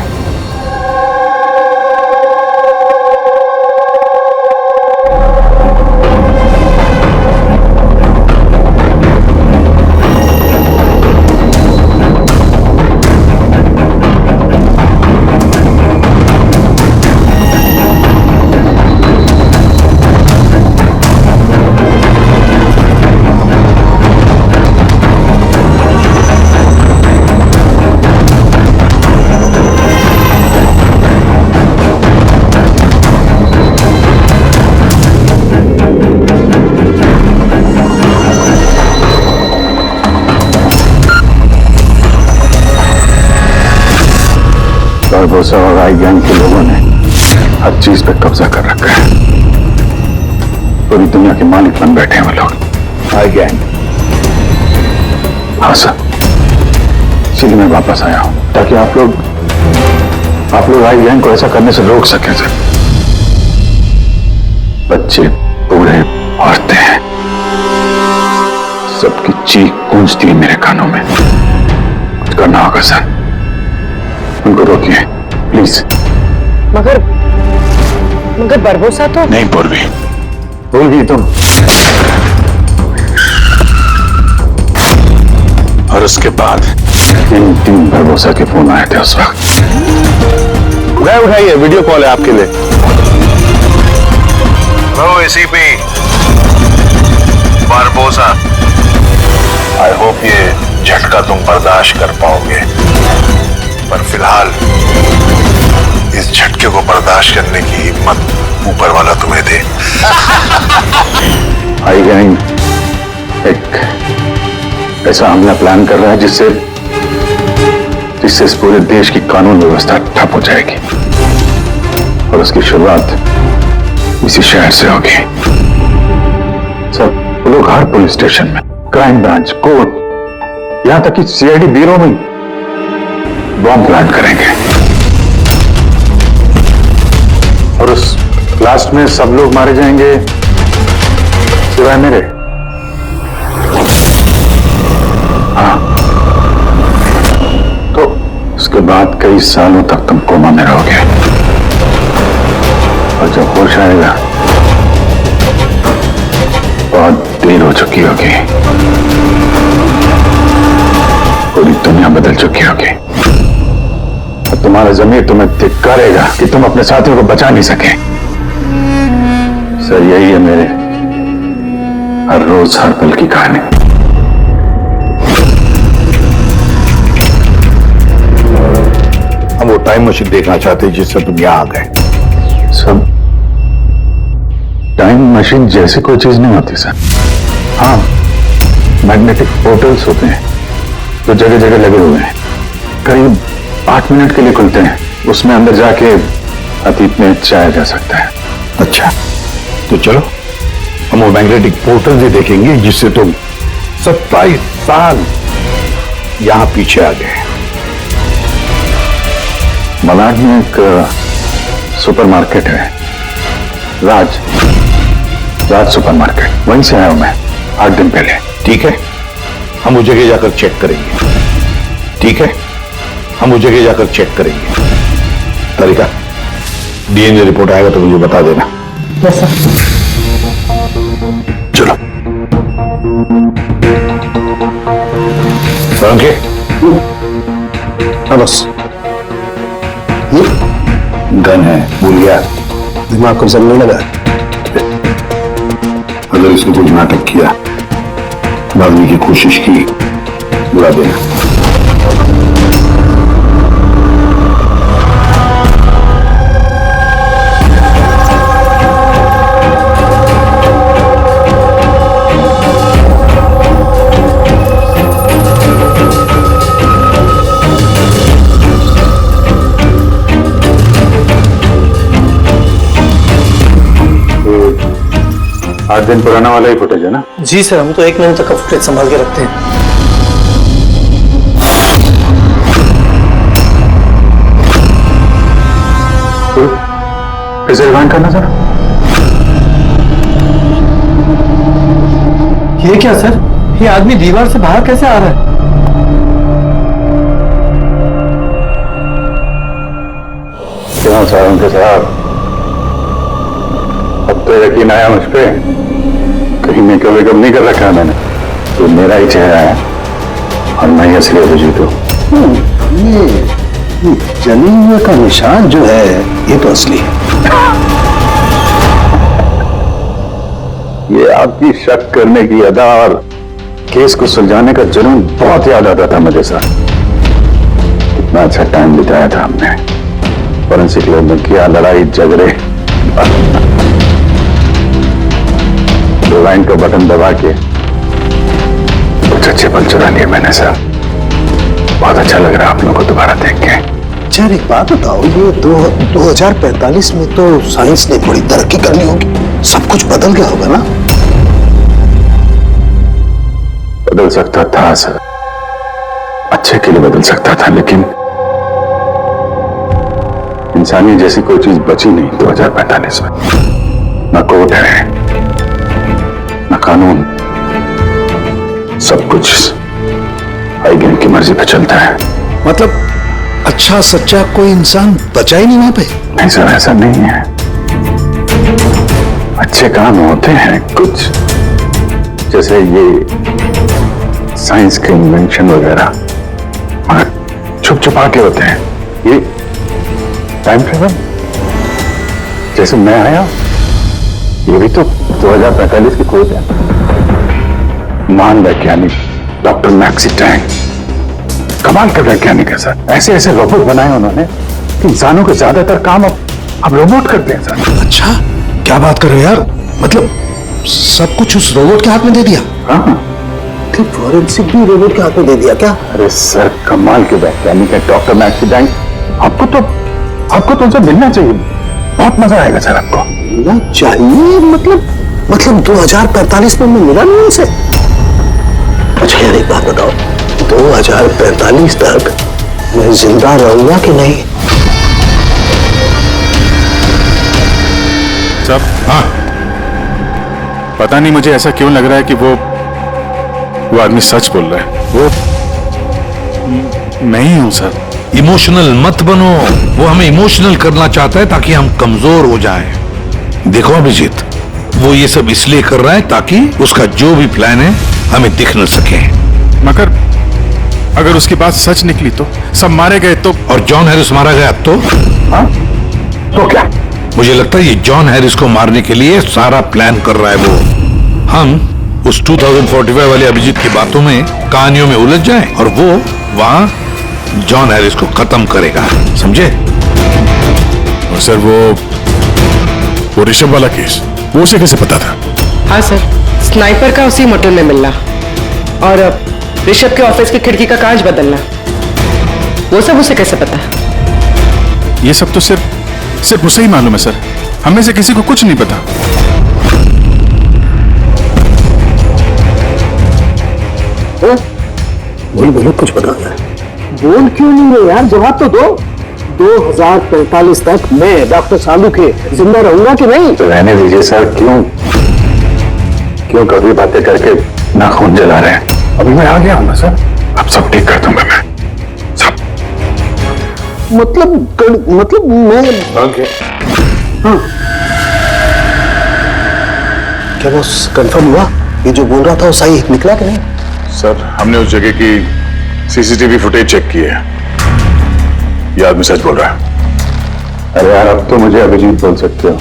[SPEAKER 7] बारबोसा और आई गैंग के लोगों ने हर चीज पे कब्जा कर रखा है। पूरी दुनिया के मालिक बन बैठे हैं वो लोग। आई गैंग? हाँ सर, इसीलिए मैं वापस आया हूं ताकि आप लोग आई गैंग को ऐसा करने से रोक सकें सर। बच्चे, बूढ़े, औरतें, सबकी चीख गूंजती है मेरे कानों में। कुछ करना होगा सर, उनको रोकिए प्लीज।
[SPEAKER 6] मगर बरबोसा तो
[SPEAKER 3] नहीं पूर्वी,
[SPEAKER 7] भूल गई तुम।
[SPEAKER 3] और उसके बाद
[SPEAKER 7] इन 3 बरबोसा के फोन आए थे उस वक्त।
[SPEAKER 8] मैं उठाइए, वीडियो कॉल है आपके लिए।
[SPEAKER 10] Hello ACP Barbosa, I hope ये झटका तुम बर्दाश्त कर पाओगे, पर फिलहाल इस झटके को बर्दाश्त करने की हिम्मत ऊपर वाला तुम्हें दे।
[SPEAKER 7] आई गैंग एक ऐसा हमला प्लान कर रहा है जिससे इस पूरे देश की कानून व्यवस्था ठप हो जाएगी, और उसकी शुरुआत इसी शहर से होगी। सब लोग हर पुलिस स्टेशन में, क्राइम ब्रांच, कोर्ट, यहां तक कि सीआईडी ब्यूरो में बॉम्ब प्लांट करेंगे, और उस लास्ट में सब लोग मारे जाएंगे सिवाय मेरे। हाँ, तो उसके बाद कई सालों तक तुम कोमा में रहोगे, और जब होश आएगा बहुत देर हो चुकी होगी, पूरी दुनिया बदल चुकी होगी, और तुम्हारा ज़मीर तुम्हें धिक्कारेगा कि तुम अपने साथियों को बचा नहीं सके। सर, यही है मेरे
[SPEAKER 3] हर रोज हर पल की कहानी।
[SPEAKER 10] हम वो टाइम मशीन देखना चाहते हैं जिससे तुम यहां आ गए।
[SPEAKER 3] सब टाइम मशीन जैसी कोई चीज नहीं होती सर। हाँ, मैग्नेटिक पोर्टल्स होते हैं जो जगह जगह लगे हुए हैं, करीब 8 मिनट के लिए खुलते हैं। उसमें अंदर जाके अतीत में जाया जा सकता है।
[SPEAKER 10] अच्छा, तो चलो हम वो मैग्नेटिक पोर्टल भी देखेंगे जिससे तुम 27 साल यहां पीछे आ गए।
[SPEAKER 3] मलाड में एक सुपरमार्केट है, राज सुपरमार्केट, वहीं से आया हूं मैं 8 दिन पहले।
[SPEAKER 10] ठीक है, हम वो जगह जाकर चेक करेंगे। ठीक है, हम वो जगह जाकर चेक करेंगे। तरीका डीएनए रिपोर्ट आएगा तो मुझे बता देना।
[SPEAKER 2] Yes sir.
[SPEAKER 10] चलो फ्रंके।
[SPEAKER 4] हाँ बस,
[SPEAKER 10] ये गन है, भूल गया?
[SPEAKER 4] दिमाग को जम नहीं लगा।
[SPEAKER 10] अगर इसने कुछ नाटक किया, भागने की कोशिश की, बुरा देना।
[SPEAKER 3] आठ दिन पुराना वाला ही फुटेज है ना?
[SPEAKER 4] जी सर, हम तो 1 महीने तक का फुटेज संभाल के रखते हैं।
[SPEAKER 3] इसे रिवाइंड करना सर।
[SPEAKER 5] ये क्या सर, ये आदमी दीवार से बाहर कैसे आ रहा है?
[SPEAKER 3] क्यों सर उनके साथ? अब तो यकीन आया मुझ पे, कहीं मैं कभी कम नहीं कर रखा है मैंने। तो मेरा ही चेहरा है और मैं ही असली अभिजीत हूँ।
[SPEAKER 4] ये जले हुए का निशान जो है ये तो असली है।
[SPEAKER 3] ये आपकी शक करने की अदा और केस को सुलझाने का जुनून बहुत याद आता था मुझे सर। कितना अच्छा टाइम बिताया था हमने, फोरेंसिक लैब में किया, लड़ाई झगड़े, रिवाइंड का बटन दबा के कुछ अच्छे पल चुरा लिए मैंने सर। बहुत अच्छा लग रहा है आप लोगों को दोबारा देख के।
[SPEAKER 4] यार एक बात बताओ, ये 2045 में तो साइंस ने बड़ी तरक्की करनी होगी, सब कुछ बदल गया होगा ना?
[SPEAKER 3] बदल सकता था सर, अच्छे के लिए बदल सकता था, लेकिन इंसानियत जैसी कोई चीज बची नहीं 2045 में। न कोर्ट है, न कानून, सब कुछ हाईगेन की मर्जी पे चलता है।
[SPEAKER 4] मतलब अच्छा सच्चा कोई इंसान बचा ही नहीं वहां पे?
[SPEAKER 3] नहीं सर, ऐसा नहीं है। अच्छे काम होते हैं कुछ, जैसे ये साइंस के इन्वेंशन वगैरह, मगर छुप छुपा के होते हैं। ये टाइम ट्रेवल जैसे मैं आया, ये भी तो 2045 की खोज है। महान वैज्ञानिक डॉक्टर मैक्सी टैंक, कमाल का वैज्ञानिक है सर। ऐसे ऐसे रोबोट बनाए उन्होंने कि इंसानों के ज्यादातर काम अब रोबोट करते हैं सर।
[SPEAKER 4] अच्छा, क्या बात कर रहे हो यार? मतलब सब कुछ उस रोबोट के हाथ में दे दिया?
[SPEAKER 3] हाँ,
[SPEAKER 4] फोरेंसिक भी रोबोट के हाथ में दे दिया क्या?
[SPEAKER 3] अरे सर, कमाल के वैज्ञानिक है डॉक्टर मैक्सी टैंक। आपको तो उनसे मिलना चाहिए, बहुत मजा आएगा सर आपको।
[SPEAKER 4] मिलना चाहिए? मतलब 2045 में मैं मिला नहीं उनसे? अच्छा यार एक बात बताओ, 2045 तक मैं जिंदा रहूंगा कि नहीं?
[SPEAKER 3] सब हाँ, पता नहीं मुझे ऐसा क्यों लग रहा है कि वो आदमी सच बोल रहा है। वो मैं ही हूं सर।
[SPEAKER 10] इमोशनल मत बनो, वो हमें इमोशनल करना चाहता है ताकि हम कमजोर हो जाएं। देखो अभिजीत, वो ये सब इसलिए कर रहा है ताकि उसका जो भी प्लान है हमें दिख न सके।
[SPEAKER 3] मगर अगर उसकी बात सच निकली तो सब मारे गए तो?
[SPEAKER 10] और जॉन हैरिस मारा गया तो?
[SPEAKER 3] हाँ, तो क्या?
[SPEAKER 10] मुझे लगता है ये जॉन हैरिस को मारने के लिए सारा प्लान कर रहा है वो। हम उस 2045 वाले अभिजीत की बातों में, कहानियों में उलझ जाए और वो वहां जॉन हैरिस को खत्म करेगा, समझे?
[SPEAKER 3] और सर वो ऋषभ वाला केस, वो उसे कैसे पता था?
[SPEAKER 6] हाँ सर, स्नाइपर का उसी मोटल में मिलना और ऋषभ के ऑफिस की खिड़की का कांच बदलना, वो सब उसे कैसे पता?
[SPEAKER 3] ये सब तो सिर्फ उसे ही मालूम है सर, हमें से किसी को कुछ नहीं पता।
[SPEAKER 4] बोलो कुछ बता है।
[SPEAKER 5] बोल क्यों नहीं रहे यार, जवाब तो दो। 2045 तक मैं डॉक्टर सालू के जिंदा रहूंगा कि नहीं?
[SPEAKER 7] तो रहने दीजिए सर, क्यों कभी बातें करके नाखून जला रहे हैं? अभी मैं आ गया हूं ना सर, अब सब ठीक कर दूंगा मैं, सब।
[SPEAKER 4] मतलब मैं हाँ। क्या वो कंफर्म हुआ? ये जो बोल रहा था वो सही निकला कि नहीं?
[SPEAKER 3] सर हमने उस जगह की सीसीटीवी फुटेज चेक की है, ये आदमी सच बोल रहा है।
[SPEAKER 7] अरे यार, अब तो मुझे अभिजीत बोल सकते हो।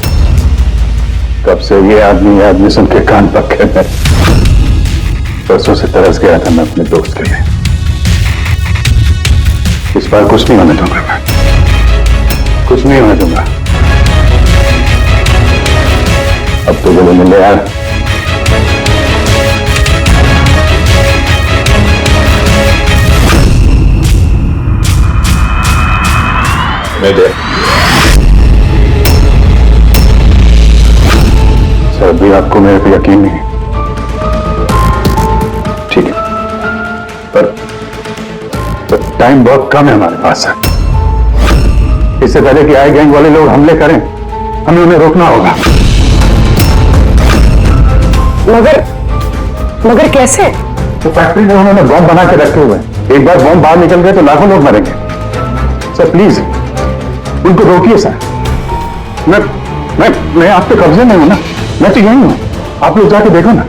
[SPEAKER 7] कब से ये आदमी सुन के कान पक्के में। परसों से तरस गया था मैं अपने दोस्त के लिए। इस बार कुछ नहीं होने दूंगा मैं, कुछ नहीं होने दूंगा। अब तो बोले मिले यार। मैं दे सर, अभी आपको मेरे पे यकीन नहीं, ठीक है, पर टाइम बहुत कम है हमारे पास। इससे पहले कि आई गैंग वाले लोग हमले करें, हमें उन्हें रोकना होगा।
[SPEAKER 6] मगर कैसे?
[SPEAKER 7] तो फैक्ट्री में उन्होंने बॉम्ब बना के रखे हुए हैं। एक बार बॉम्ब बाहर निकल गए तो लाखों लोग मरेंगे। सर प्लीज उनको रोकिए सर। मैं आपके कब्जे में हूं ना, मैं तो यही हूं, आप लोग जाके देखो ना।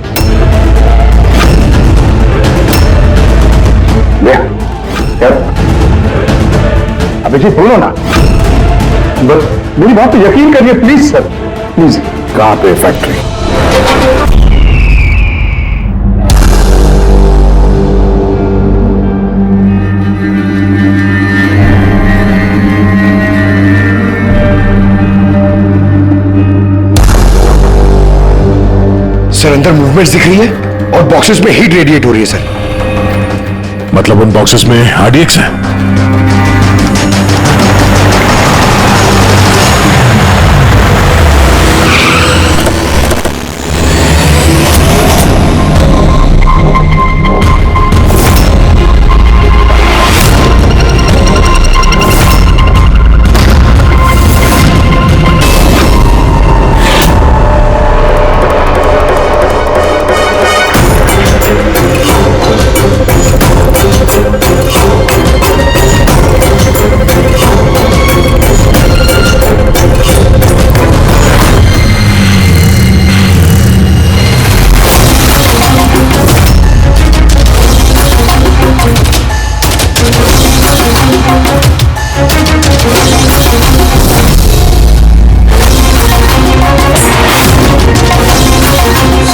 [SPEAKER 7] अभिजीत बोलो ना, बस मेरी बात तो यकीन करिए प्लीज सर, प्लीज। कहां पे फैक्ट्री?
[SPEAKER 10] सर अंदर मूवमेंट्स दिख रही है और बॉक्सेस में हीट रेडिएट हो रही है सर।
[SPEAKER 3] मतलब उन बॉक्सेस में RDX है?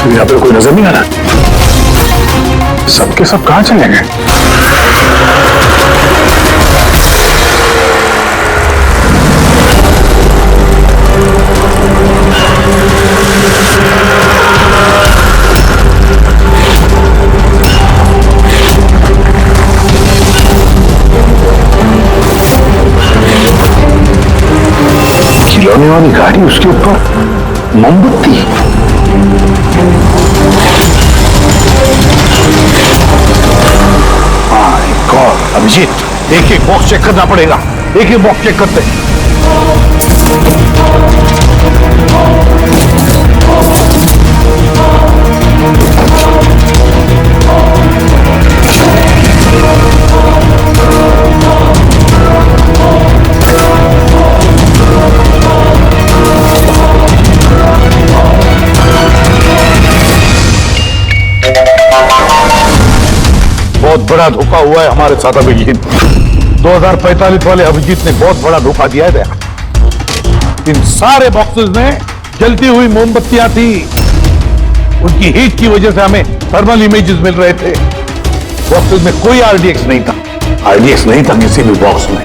[SPEAKER 7] यहाँ पे कोई नजर नहीं आ रहा, सबके सब कहां चले गए? खिलौने वाली गाड़ी, उसके ऊपर मोमबत्ती।
[SPEAKER 10] अभिजीत एक एक बॉक्स चेक करना पड़ेगा, एक एक बॉक्स चेक करते हैं। बहुत बड़ा धोखा हुआ है हमारे साथ अभिजीत। 2045 वाले अभिजीत ने बहुत बड़ा धोखा दिया है। इन सारे बॉक्सेस में जलती हुई मोमबत्तियां थी।
[SPEAKER 7] उनकी हीट की वजह से हमें थर्मल इमेजेस मिल रहे थे। बॉक्सेस में कोई आरडीएक्स नहीं था, आरडीएक्स नहीं था किसी भी बॉक्स में।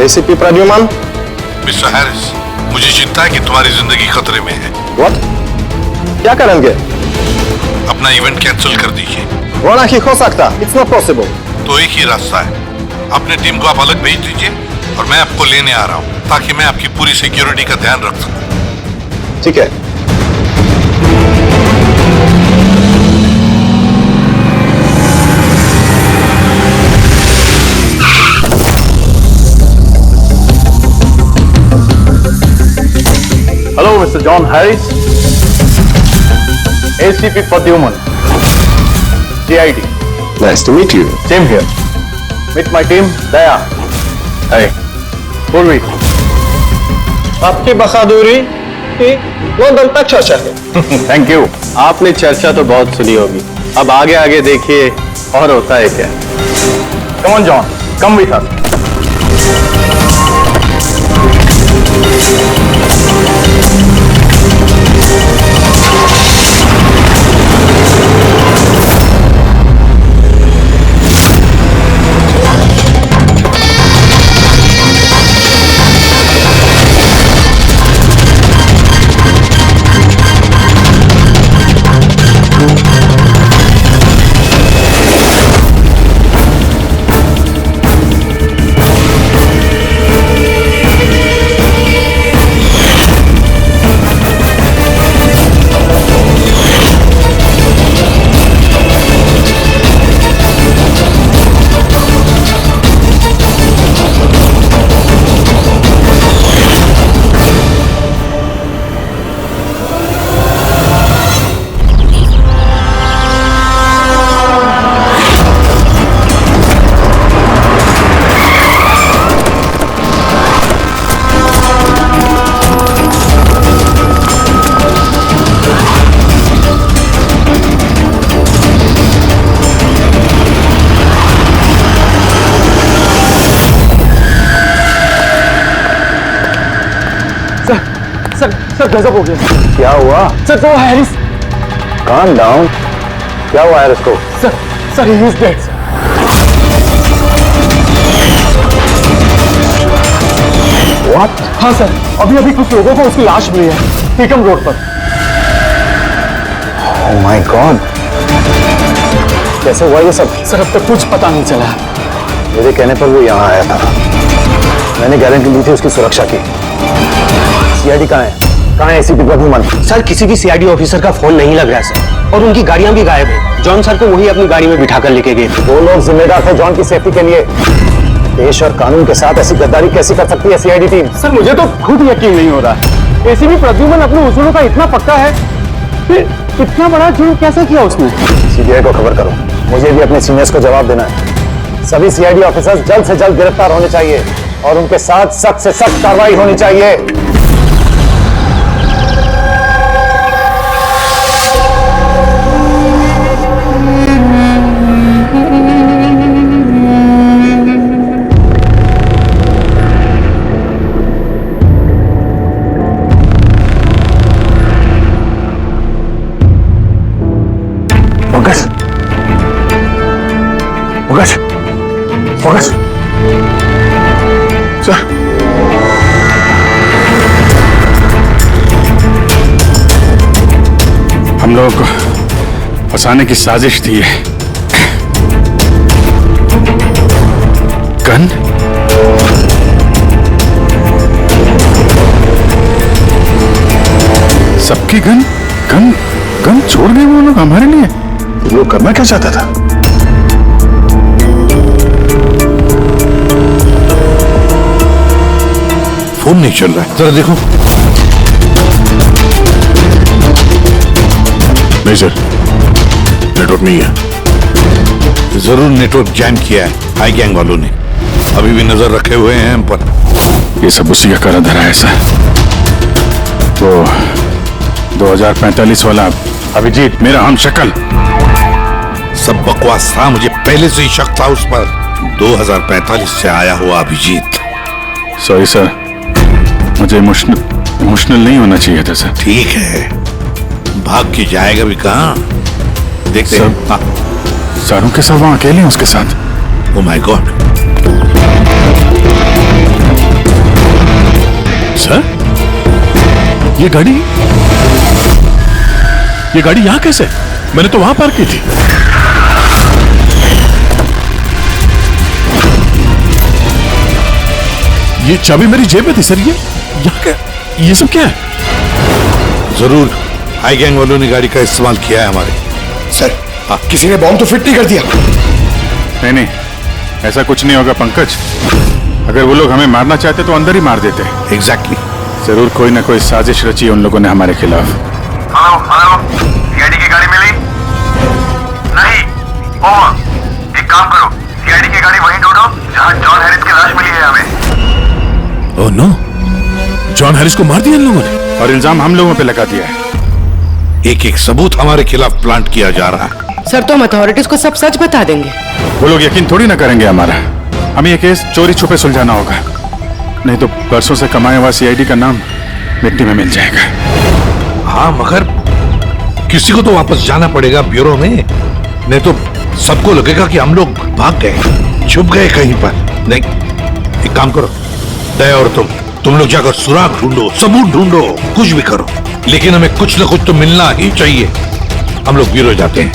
[SPEAKER 8] एसीपी प्रद्युमन।
[SPEAKER 10] मिस्टर हैरिस, मुझे चिंता है कि तुम्हारी जिंदगी खतरे में है।
[SPEAKER 8] व्हाट? क्या करेंगे?
[SPEAKER 10] अपना इवेंट कैंसिल कर दीजिए।
[SPEAKER 8] वो नहीं हो सकता, इट्स नॉट पॉसिबल।
[SPEAKER 10] तो एक ही रास्ता है, अपने टीम को आप अलग भेज दीजिए और मैं आपको लेने आ रहा हूँ ताकि मैं आपकी पूरी सिक्योरिटी का ध्यान रख सकूं।
[SPEAKER 8] ठीक है।
[SPEAKER 7] Hello, Mr. John Harris. ACP Pradyuman. CID.
[SPEAKER 8] Nice to meet you.
[SPEAKER 7] Same here. Meet my team, Daya. Hey. Purvi.
[SPEAKER 8] आपकी बहादुरी की लंदन तक चर्चा है।
[SPEAKER 7] Thank you.
[SPEAKER 8] आपने चर्चा तो बहुत सुनी होगी, अब आगे आगे देखिए और होता है क्या।
[SPEAKER 7] Come on, John. Come with us.
[SPEAKER 5] Sir गजब हो गया।
[SPEAKER 7] क्या हुआ?
[SPEAKER 5] सर तो हैरिस।
[SPEAKER 7] Calm down. क्या हुआ है इसको?
[SPEAKER 5] Sir he is dead.
[SPEAKER 7] What?
[SPEAKER 5] हाँ सर, अभी कुछ लोगों को उसकी लाश मिली है टीकम रोड पर।
[SPEAKER 7] Oh my God. कैसे हुआ ये सब?
[SPEAKER 5] सर अब तक कुछ पता नहीं चला।
[SPEAKER 7] मेरे कहने पर वो यहाँ आया था, मैंने गारंटी ली थी उसकी सुरक्षा की। सीआईडी कहाँ है? कहाँ है एसीपी प्रद्युमन?
[SPEAKER 4] सर किसी भी सीआईडी ऑफिसर का फोन नहीं लग रहा है सर, और उनकी गाड़ियां भी गायब है। जॉन सर को वही अपनी गाड़ी में बिठाकर लेके गए थे।
[SPEAKER 7] 2 लोग जिम्मेदार थे जॉन की सेफ्टी के लिए। देश और कानून के साथ ऐसी गद्दारी कैसी कर सकती है सीआईडी टीम?
[SPEAKER 5] सर मुझे तो खुद यकीन नहीं हो रहा। एसीपी प्रद्युमन अपने उसूलों का इतना पक्का है, फिर इतना बड़ा जुर्म कैसे किया उसने?
[SPEAKER 7] सीबीआई को खबर करो, मुझे भी अपने सीनियर्स को जवाब देना है। सभी सीआईडी ऑफिसर्स जल्द से जल्द गिरफ्तार होने चाहिए और उनके साथ सख्त से सख्त कार्रवाई होनी चाहिए। फोकस सर,
[SPEAKER 3] हम लोगों को फंसाने की साजिश थी है। गन आपकी गन गन गन छोड़ गए वो लोग हमारे लिए।
[SPEAKER 10] वो करना क्या चाहता था? फोन नहीं चल रहा है, जरा देखो।
[SPEAKER 3] नहीं सर, नेटवर्क नहीं है।
[SPEAKER 10] जरूर नेटवर्क जैम किया है हाई गैंग वालों ने, अभी भी नजर रखे हुए हैं हम पर।
[SPEAKER 3] ये सब उसी का करा धरा है सर। वो 2045 वाला अभिजीत मेरा हम शक्ल।
[SPEAKER 10] सब बकवास था, मुझे पहले से ही शक था उस पर। 2045 से आया हुआ अभिजीत।
[SPEAKER 3] सॉरी सर, मुझे इमोशनल नहीं होना चाहिए था सर।
[SPEAKER 10] ठीक है, भाग के जाएगा भी कहाँ, देखते हैं। हाँ।
[SPEAKER 3] सारों के साथ वहां अकेले हैं उसके साथ।
[SPEAKER 10] Oh my God.
[SPEAKER 3] सर, ये गाड़ी यहां कैसे? मैंने तो वहां पार्क की थी। ये चाबी मेरी जेब में थी सर। ये सब क्या है?
[SPEAKER 10] जरूर हाई गैंग वालों ने गाड़ी का इस्तेमाल किया है हमारे।
[SPEAKER 8] सर, किसी ने बॉम्ब तो फिट नहीं कर दिया?
[SPEAKER 3] नहीं, ऐसा कुछ नहीं होगा पंकज। अगर वो लोग हमें मारना चाहते तो अंदर ही मार देते।
[SPEAKER 10] एग्जैक्टली।
[SPEAKER 3] जरूर कोई ना कोई साजिश रची है उन लोगों ने हमारे खिलाफ।
[SPEAKER 11] हेलो, सीआईडी की गाड़ी मिली? नहीं। ओवर, एक काम करो, सीआईडी की गाड़ी वहीं ढूंढो जहां जॉन हैरिस की लाश मिली है हमें।
[SPEAKER 3] ओह नो, जॉन हैरिस को मार दिया इन लोगों ने और इल्जाम हम लोगों पे लगा दिया है।
[SPEAKER 10] एक एक सबूत हमारे खिलाफ प्लांट किया जा रहा है।
[SPEAKER 6] सर, तो हम अथॉरिटीज को सब सच बता देंगे।
[SPEAKER 3] वो लोग यकीन थोड़ी ना करेंगे हमारा। हमें ये केस चोरी छुपे सुलझाना होगा, नहीं तो बरसों से कमाया हुआ सीआईडी का नाम मिट्टी में मिल जाएगा।
[SPEAKER 10] हाँ, मगर किसी को तो वापस जाना पड़ेगा ब्यूरो में, नहीं तो सबको लगेगा कि हम लोग भाग गए, छुप गए कहीं पर। नहीं, एक काम करो, दया और तुम लोग जाकर सुराग ढूंढो, सबूत ढूंढो, कुछ भी करो, लेकिन हमें कुछ न कुछ तो मिलना ही चाहिए। हम लोग ब्यूरो जाते हैं,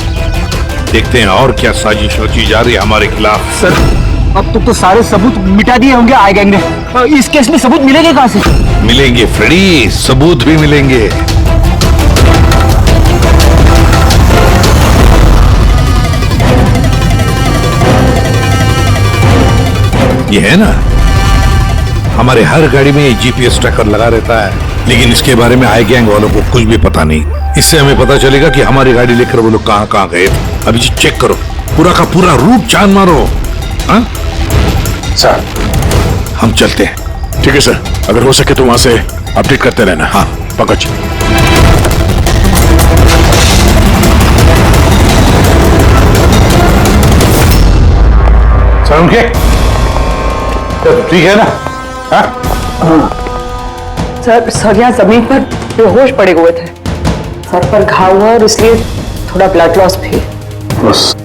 [SPEAKER 10] देखते हैं और क्या साजिश रची जा रही है हमारे खिलाफ।
[SPEAKER 5] सर, अब तो सारे सबूत मिटा दिए होंगे आई गैंग ने। इस केस में सबूत मिलेंगे कहां से?
[SPEAKER 10] मिलेंगे फ्रेडी, सबूत भी मिलेंगे। ये है ना, हमारे हर गाड़ी में जीपीएस ट्रैकर लगा रहता है, लेकिन इसके बारे में आई गैंग वालों को कुछ भी पता नहीं। इससे हमें पता चलेगा कि हमारी गाड़ी लेकर वो लोग कहां कहां गए थे। अभी चेक करो, पूरा का पूरा रूट छान मारो। हाँ
[SPEAKER 3] सर,
[SPEAKER 10] हम चलते हैं।
[SPEAKER 3] ठीक है सर, अगर हो सके तो वहां से अपडेट करते रहना।
[SPEAKER 10] हाँ
[SPEAKER 3] पंकज।
[SPEAKER 10] सर, उनके ठीक है ना?
[SPEAKER 6] हाँ। सर यहाँ जमीन पर बेहोश पड़े हुए थे, सर पर घाव हुआ और इसलिए थोड़ा ब्लड लॉस भी।
[SPEAKER 4] बस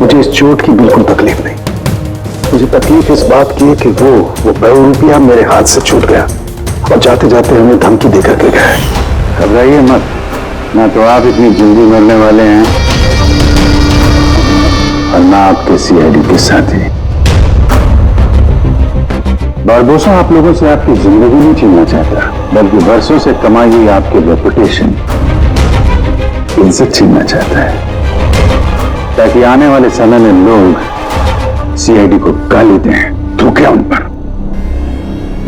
[SPEAKER 4] मुझे इस चोट की बिल्कुल तकलीफ नहीं। मुझे तकलीफ इस बात की है कि वो ₹100 मेरे हाथ से छूट गया और जाते जाते हमें धमकी देकर के गए।
[SPEAKER 7] घबराइए मत, ना तो आप इतनी जल्दी मरने वाले हैं और ना आपके सीआईडी के साथी। बारबोसा आप लोगों से आपकी जिंदगी नहीं छीनना चाहता, बल्कि वर्षों से कमाई हुई आपकी रेपुटेशन, इज्जत छीनना चाहता है, ताकि आने वाले समय में लोग सीआईडी को गाली दें, थूकें उन पर।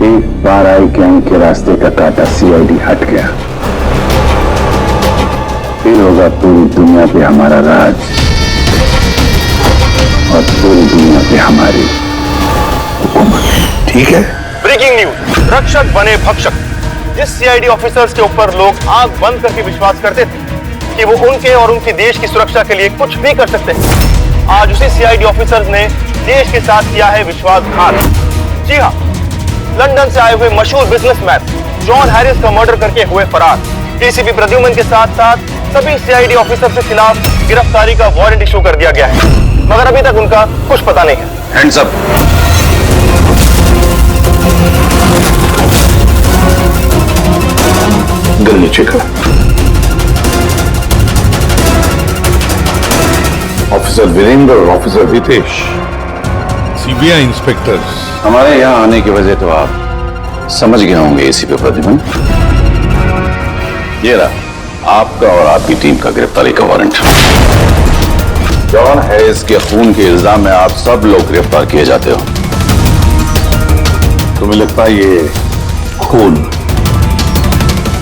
[SPEAKER 7] एक बार आई गैंग के रास्ते का कांटा सीआईडी हट गया, फिर होगा पूरी दुनिया पे हमारा राज और पूरी दुनिया पे हमारी हुकूमत।
[SPEAKER 10] ठीक है।
[SPEAKER 8] ब्रेकिंग न्यूज, रक्षक बने भक्षक। जिस सीआईडी ऑफिसर्स के ऊपर लोग आंख बंद करके विश्वास करते थे कि वो उनके और उनके देश की सुरक्षा के लिए कुछ भी कर सकते हैं, आज उसी सीआईडी ऑफिसर्स ने देश के साथ किया है विश्वासघात। जी हाँ, लंदन से आए हुए मशहूर बिजनेसमैन जॉन हैरिस का मर्डर करके हुए फरार एसीपी प्रद्युमन के साथ साथ सभी सीआईडी ऑफिसर के खिलाफ गिरफ्तारी का वारंट इशू कर दिया गया है, मगर अभी तक उनका कुछ पता नहीं है।
[SPEAKER 10] Hands up.
[SPEAKER 4] गन नीचे कर।
[SPEAKER 10] ऑफिसर वीरेंद्र और ऑफिसर हितेश, सीबीआई इंस्पेक्टर्स।
[SPEAKER 7] हमारे यहाँ आने की वजह तो आप समझ गए होंगे एसीपी प्रद्युमन। ये रहा
[SPEAKER 3] आपका और आपकी टीम का गिरफ्तारी का वारंट। जॉन हैरिस के खून के इल्जाम में आप सब लोग गिरफ्तार किए जाते हो। तुम्हें लगता है ये खून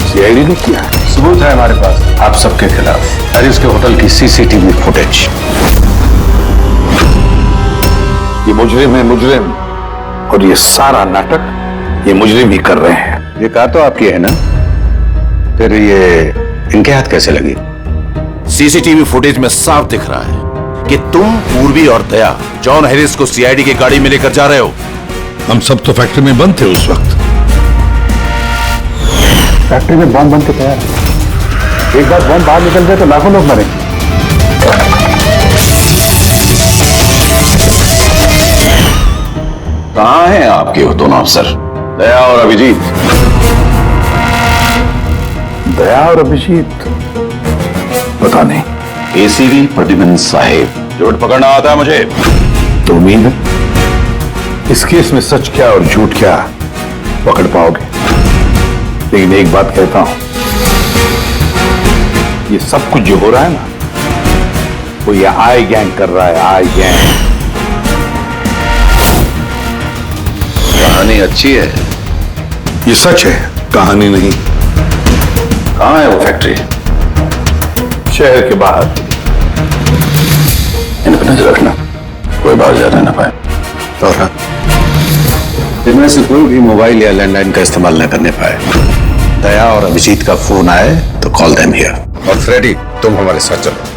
[SPEAKER 3] सीआईडी ने किया है? सबूत है हमारे पास आप सबके खिलाफ। हैरिस के होटल की सीसीटीवी फुटेज। ये मुजरिम है मुजरिम, और ये सारा नाटक ये मुजरिम ही कर रहे हैं। ये कहा तो आपकी है ना, फिर ये इनके हाथ कैसे लगी?
[SPEAKER 12] सीसीटीवी फुटेज में साफ दिख रहा है कि तुम, पूर्वी और दया जॉन हैरिस को सीआईडी की गाड़ी में लेकर जा रहे हो।
[SPEAKER 7] हम सब तो फैक्ट्री में बंद थे उस वक्त।
[SPEAKER 3] फैक्ट्री में बम बन के तैयार है। एक बार बम बाहर निकल जाए तो लाखों लोग मरे। कहां हैं आपके वो दोनों अफसर, दया और अभिजीत? दया और अभिजीत पता नहीं। एसीपी प्रतिबंध साहिब, झूठ पकड़ना आता है मुझे। तो उम्मीद है इस केस में सच क्या और झूठ क्या पकड़ पाओगे। लेकिन एक बात कहता हूं, ये सब कुछ जो हो रहा है ना, वो ये आई गैंग कर रहा है। आई गैंग।
[SPEAKER 12] कहानी अच्छी है,
[SPEAKER 7] ये सच है, कहानी नहीं।
[SPEAKER 12] कहां है वो फैक्ट्री?
[SPEAKER 3] शहर के बाहर।
[SPEAKER 12] इन पर नजर रखना, कोई बाहर जाने ना पाए।
[SPEAKER 7] और
[SPEAKER 12] इनमें से कोई भी मोबाइल या लैंडलाइन का इस्तेमाल न करने पाए। दया और अभिजीत का फोन आए तो कॉल देम हियर।
[SPEAKER 7] और फ्रेडी, तुम हमारे साथ चलो।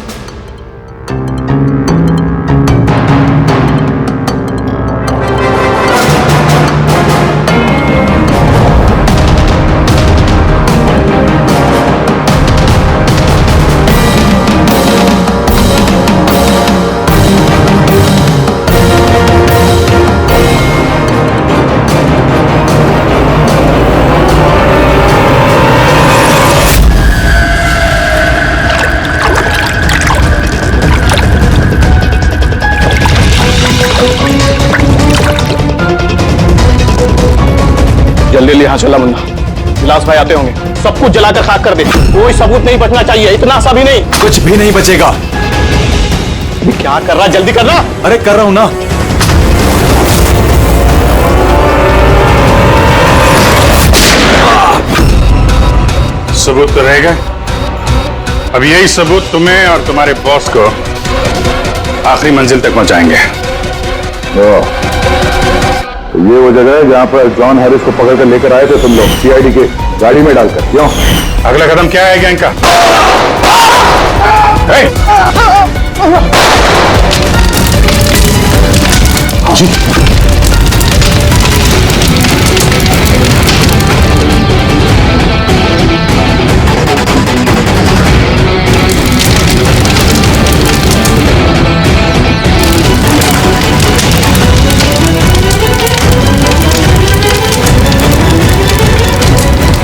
[SPEAKER 8] जल्दी यहां चला मुन्ना, विलास भाई आते होंगे। सब कुछ जलाकर खाक कर दे, कोई सबूत नहीं बचना चाहिए। इतना सा भी नहीं।
[SPEAKER 12] कुछ भी नहीं बचेगा।
[SPEAKER 8] क्या कर रहा, जल्दी करना।
[SPEAKER 12] अरे कर रहा हूं ना।
[SPEAKER 3] सबूत तो रहेगा। अब यही सबूत तुम्हें और तुम्हारे बॉस को आखिरी मंजिल तक पहुंचाएंगे।
[SPEAKER 7] तो ये वो जगह है जहां पर जॉन हैरिस को पकड़ कर लेकर आए थे तुम लोग, सीआईडी के गाड़ी में डालकर। क्यों?
[SPEAKER 3] अगला कदम क्या है गैंग का?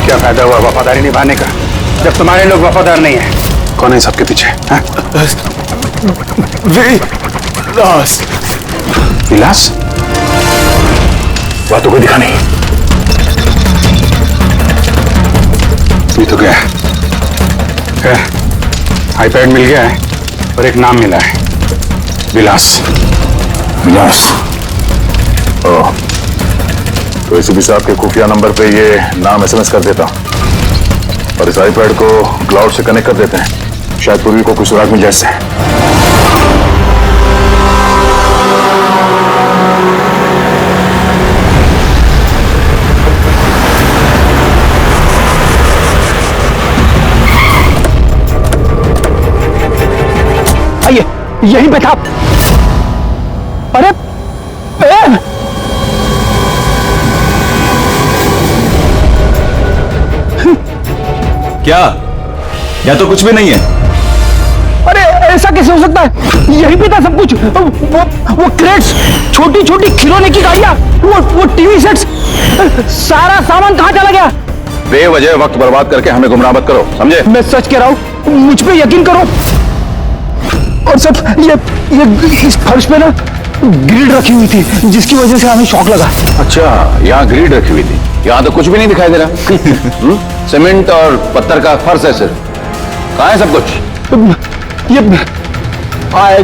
[SPEAKER 3] क्या फायदा हुआ वफादारी निभाने का जब तुम्हारे लोग वफादार नहीं है? कौन है सबके पीछे? विलास। विलास? वह तो कोई दिखा नहीं। ये तो गया। आईपैड मिल गया है और एक नाम मिला है, विलास।
[SPEAKER 7] विलास? ओह, तो एसीपी साहब के खुफिया नंबर पे ये नाम एसएमएस कर देता हूं और इस आईपैड को क्लाउड से कनेक्ट कर देते हैं। शायद पूर्वी को कुछ सुराग मिल जाए इससे।
[SPEAKER 5] आइए, यहीं पे था। अरे पैर!
[SPEAKER 12] क्या? या तो कुछ भी नहीं है।
[SPEAKER 5] अरे ऐसा कैसे हो सकता है? यहीं पे था सब कुछ। वो क्रेट्स, छोटी छोटी खिलौने की गाड़ियां, वो टीवी सेट्स, सारा सामान कहां चला गया?
[SPEAKER 3] बेवजह वक्त बर्बाद करके हमें गुमराह मत करो, समझे?
[SPEAKER 5] मैं सच कह रहा हूं, मुझ पे यकीन करो। और सब ये इस फर्श पे ना ग्रिड रखी हुई थी, जिसकी वजह से हमें शॉक लगा।
[SPEAKER 3] अच्छा, यहाँ ग्रिड रखी हुई थी। यहाँ तो कुछ भी नहीं दिखाई दे रहा। सीमेंट और पत्थर का फर्श है सिर्फ।
[SPEAKER 12] कहाँ है सब कुछ?
[SPEAKER 5] ये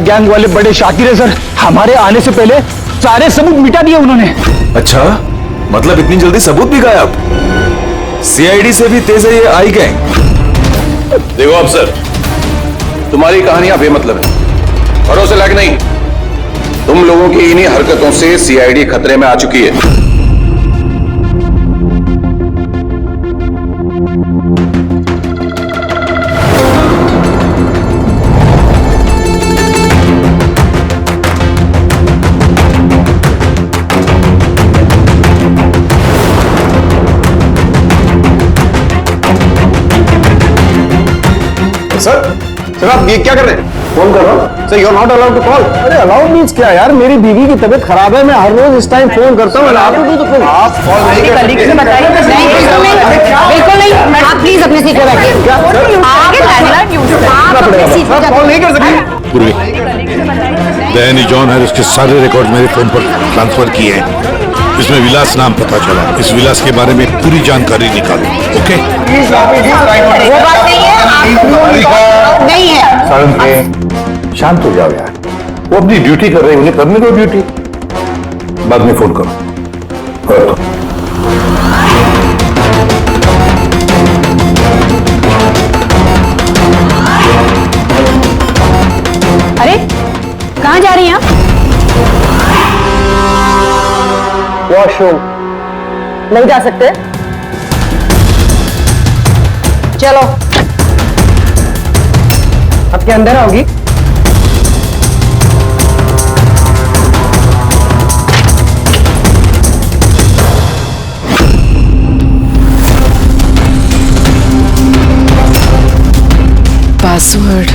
[SPEAKER 5] गैंग वाले बड़े शातिर है सर, हमारे आने से पहले सारे सबूत मिटा दिए उन्होंने।
[SPEAKER 12] अच्छा, मतलब इतनी जल्दी सबूत भी गायब? सीआईडी से भी तेज है ये आई गैंग। देखो अफसर, तुम्हारी कहानियां बेमतलब है, भरोसे लायक नहीं। तुम लोगों की इन्हीं हरकतों से सीआईडी खतरे में आ चुकी है।
[SPEAKER 4] सर आप ये क्या कर रहे हैं? फोन कर रहा हूँ sir, you are not allowed to call. अरे अलाउ मींस क्या यार, मेरी बीवी की तबीयत खराब है, मैं हर रोज इस टाइम फोन करता हूँ। आप कॉल नहीं कर सकते।
[SPEAKER 2] बिल्कुल नहीं, आप प्लीज अपनी सीट पे बैठिए।
[SPEAKER 4] कॉल नहीं कर सकते।
[SPEAKER 10] पूर्वी, दैनी जॉन हैरिस के सारे रिकॉर्ड मेरे फोन पर ट्रांसफर किए हैं। इसमें विलास नाम पता चला, इस विलास के बारे में पूरी जानकारी निकालो। ओके?
[SPEAKER 2] वो बात नहीं है, नहीं है।
[SPEAKER 7] शांत हो जाओ यार, वो अपनी ड्यूटी कर रहे हैं, उन्हें करने दो ड्यूटी। बाद में फोन करो।
[SPEAKER 2] अरे कहाँ जा रही हैं आप?
[SPEAKER 5] वॉशरूम
[SPEAKER 2] नहीं जा सकते। चलो
[SPEAKER 5] अब क्या अंदर आओगी?
[SPEAKER 6] पासवर्ड।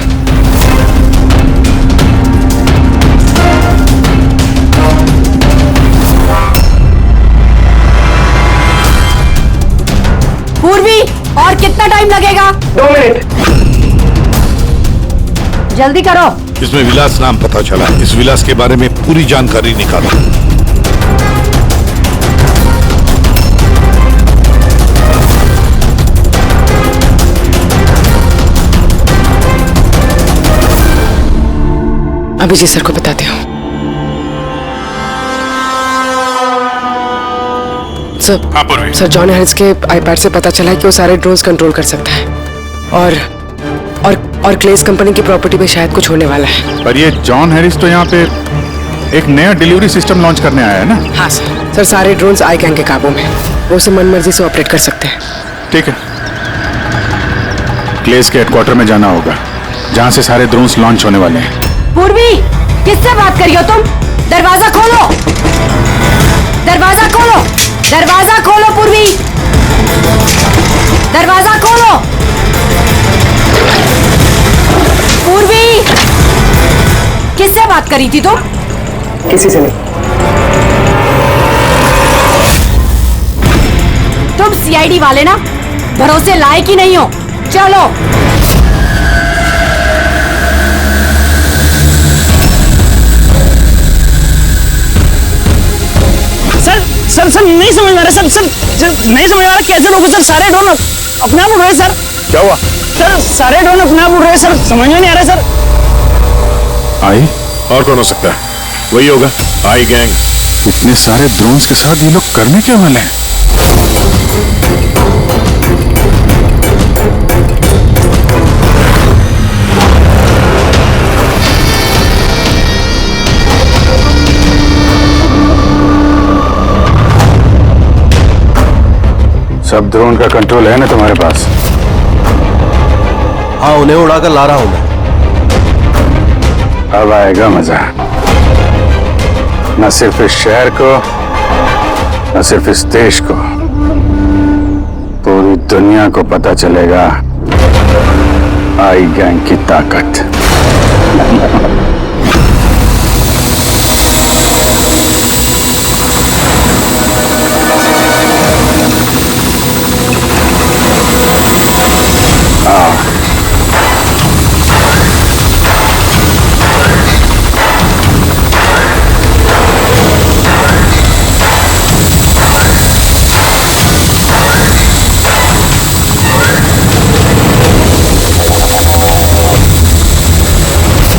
[SPEAKER 2] पूर्वी, और कितना टाइम लगेगा?
[SPEAKER 5] 2 मिनट।
[SPEAKER 2] जल्दी करो।
[SPEAKER 10] इसमें विलास नाम पता चला, इस विलास के बारे में पूरी जानकारी निकालो।
[SPEAKER 6] अभी जी सर को बताती हूँ। सर जॉन हैरिस के आईपैड से पता चला है कि वो सारे ड्रोन्स कंट्रोल कर सकता है और क्लेस कंपनी की प्रॉपर्टी पे शायद कुछ होने वाला है।
[SPEAKER 3] पर ये जॉन हैरिस तो यहाँ पे एक नया डिलीवरी सिस्टम लॉन्च करने आया है ना?
[SPEAKER 6] हाँ सर सारे ड्रोन्स आई गैंग के काबू में, वो उसे मनमर्जी से ऑपरेट कर सकते हैं।
[SPEAKER 3] ठीक है, क्लेस के हेडक्वार्टर में जाना होगा, जहाँ से सारे ड्रोन्स लॉन्च होने वाले हैं।
[SPEAKER 2] पूर्वी, किससे बात कर रही हो तुम? दरवाजा खोलो, दरवाजा खोलो, दरवाजा खोलो पूर्वी, दरवाजा खोलो। पूर्वी, किससे बात करी थी तुम?
[SPEAKER 5] किसी से नहीं।
[SPEAKER 2] तुम सीआईडी वाले ना, भरोसे लायक ही नहीं हो। चलो।
[SPEAKER 5] सर नहीं समझ में आ रहा सर नहीं समझ में आ रहा, कैसे रोको सर? सारे ड्रोन अपने आप उड़ रहे सर।
[SPEAKER 3] क्या हुआ?
[SPEAKER 5] सर सारे ड्रोन अपने आप उड़ रहे सर, समझ में नहीं आ रहा सर।
[SPEAKER 3] आई?
[SPEAKER 10] और कौन हो सकता है? वही होगा, आई गैंग।
[SPEAKER 3] इतने सारे ड्रोन्स के साथ ये लोग करने क्या वाले हैं? सब ड्रोन का कंट्रोल है ना तुम्हारे पास?
[SPEAKER 12] हाँ, उन्हें उड़ाकर ला रहा हूं मैं।
[SPEAKER 3] अब आएगा मजा, न सिर्फ इस शहर को, न सिर्फ इस देश को, पूरी दुनिया को पता चलेगा आई गैंग की ताकत।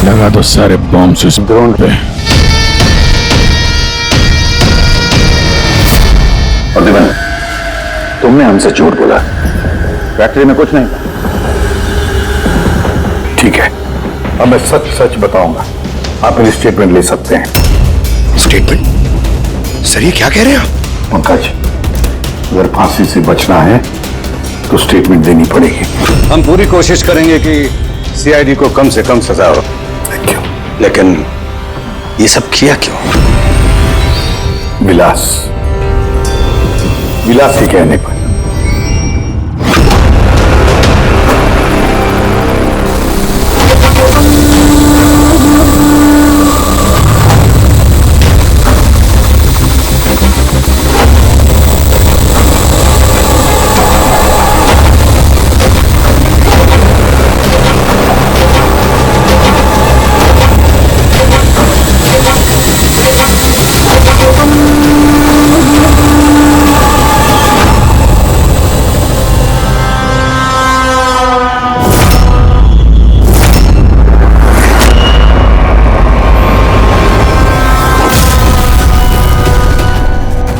[SPEAKER 3] लगा दो सारे बॉम्ब इस ड्रोन पे।
[SPEAKER 7] और दिवन, तुमने हमसे झूठ बोला, फैक्ट्री में कुछ नहीं। ठीक है, अब मैं सच सच बताऊंगा, आप मेरी स्टेटमेंट ले सकते हैं।
[SPEAKER 10] स्टेटमेंट? सर ये क्या कह रहे हैं आप?
[SPEAKER 7] पंकज, अगर फांसी से बचना है तो स्टेटमेंट देनी पड़ेगी।
[SPEAKER 12] हम पूरी कोशिश करेंगे कि सीआईडी को कम से कम सजा हो।
[SPEAKER 10] Thank you. लेकिन ये सब किया क्यों?
[SPEAKER 7] विलास के कहने पर।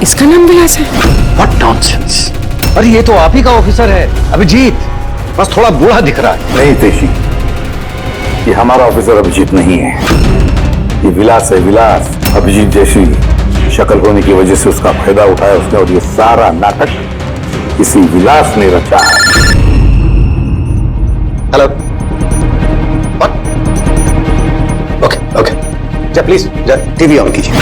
[SPEAKER 6] इसका नाम विलास है?
[SPEAKER 10] What nonsense!
[SPEAKER 12] अरे ये तो आप ही का ऑफिसर है अभिजीत, बस थोड़ा बूढ़ा दिख रहा है।
[SPEAKER 7] नहीं तेशी, ये हमारा ऑफिसर अभिजीत नहीं है, ये विलास है। विलास अभिजीत जैसी शक्ल होने की वजह से उसका फायदा उठाया उसने, और ये सारा नाटक इसी विलास ने रचा है।
[SPEAKER 10] हेलो। ओके, जा प्लीज, जा टीवी ऑन कीजिए।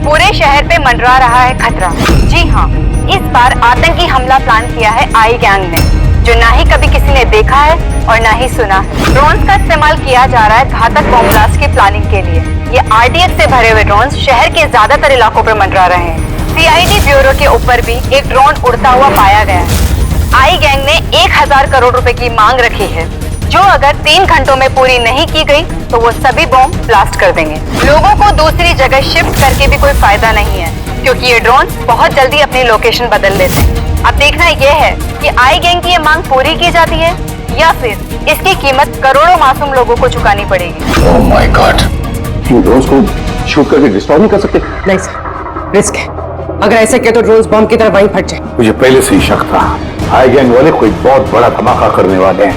[SPEAKER 1] पूरे शहर पे मंडरा रहा है खतरा। जी हाँ, इस बार आतंकी हमला प्लान किया है आई गैंग ने, जो ना ही कभी किसी ने देखा है और ना ही सुना है। ड्रोन्स का इस्तेमाल किया जा रहा है घातक बॉम्ब ब्लास्ट की प्लानिंग के लिए। ये आरडीएक्स से भरे हुए ड्रोन्स शहर के ज्यादातर इलाकों पर मंडरा रहे हैं। सीआईडी ब्यूरो के ऊपर भी एक ड्रोन उड़ता हुआ पाया गया है। आई गैंग ने 1000 करोड़ रुपए की मांग रखी है, जो अगर 3 घंटों में पूरी नहीं की गई तो वो सभी बॉम्ब ब्लास्ट कर देंगे। लोगों को दूसरी जगह शिफ्ट करके भी कोई फायदा नहीं है, क्योंकि ये ड्रोन बहुत जल्दी अपनी लोकेशन बदल लेते हैं। अब देखना ये है कि आई गैंग की ये मांग पूरी की जाती है या फिर इसकी कीमत करोड़ों मासूम लोगों को चुकानी पड़ेगी।
[SPEAKER 10] Oh my God!
[SPEAKER 7] In drones को शूट करके डिस्ट्रॉय नहीं कर सकते?
[SPEAKER 6] नहीं सर, रिस्क है। अगर ऐसे किया तो ड्रोन्स बॉम्ब की तरह वहीं फट जाए।
[SPEAKER 7] मुझे पहले से ही शक था, आई गैंग वाले कोई बहुत बड़ा धमाका करने वाले हैं।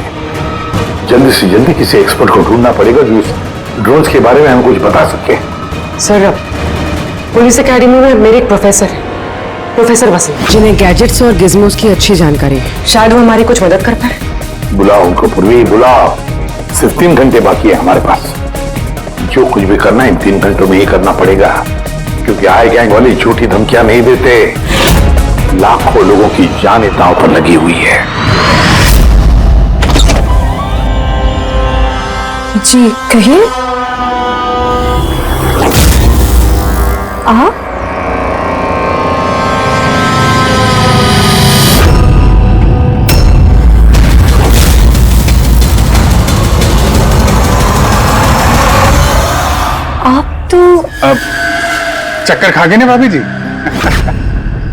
[SPEAKER 7] जल्दी से जल्दी किसी एक्सपर्ट को ढूंढना पड़ेगा जो इस ड्रोन्स के बारे में हमें कुछ बता सके।
[SPEAKER 6] सर, पुलिस अकेडमी में मेरे एक प्रोफेसर है, प्रोफेसर वसीम, जिन्हें गैजेट्स और गिज़मोस की अच्छी जानकारी है। शायद वो हमारी कुछ मदद कर पाए।
[SPEAKER 7] बुलाओ उनको पूर्वी, बुलाओ। सिर्फ 3 घंटे बाकी है हमारे पास। जो कुछ भी करना है इन 3 घंटों में ही करना पड़ेगा, क्योंकि आई गैंग वाले झूठी धमकियां नहीं देते। लाखों लोगों की जान दांव पर लगी हुई है।
[SPEAKER 9] जी कहिए। आप तो
[SPEAKER 3] अब चक्कर खा गए ना भाभी जी?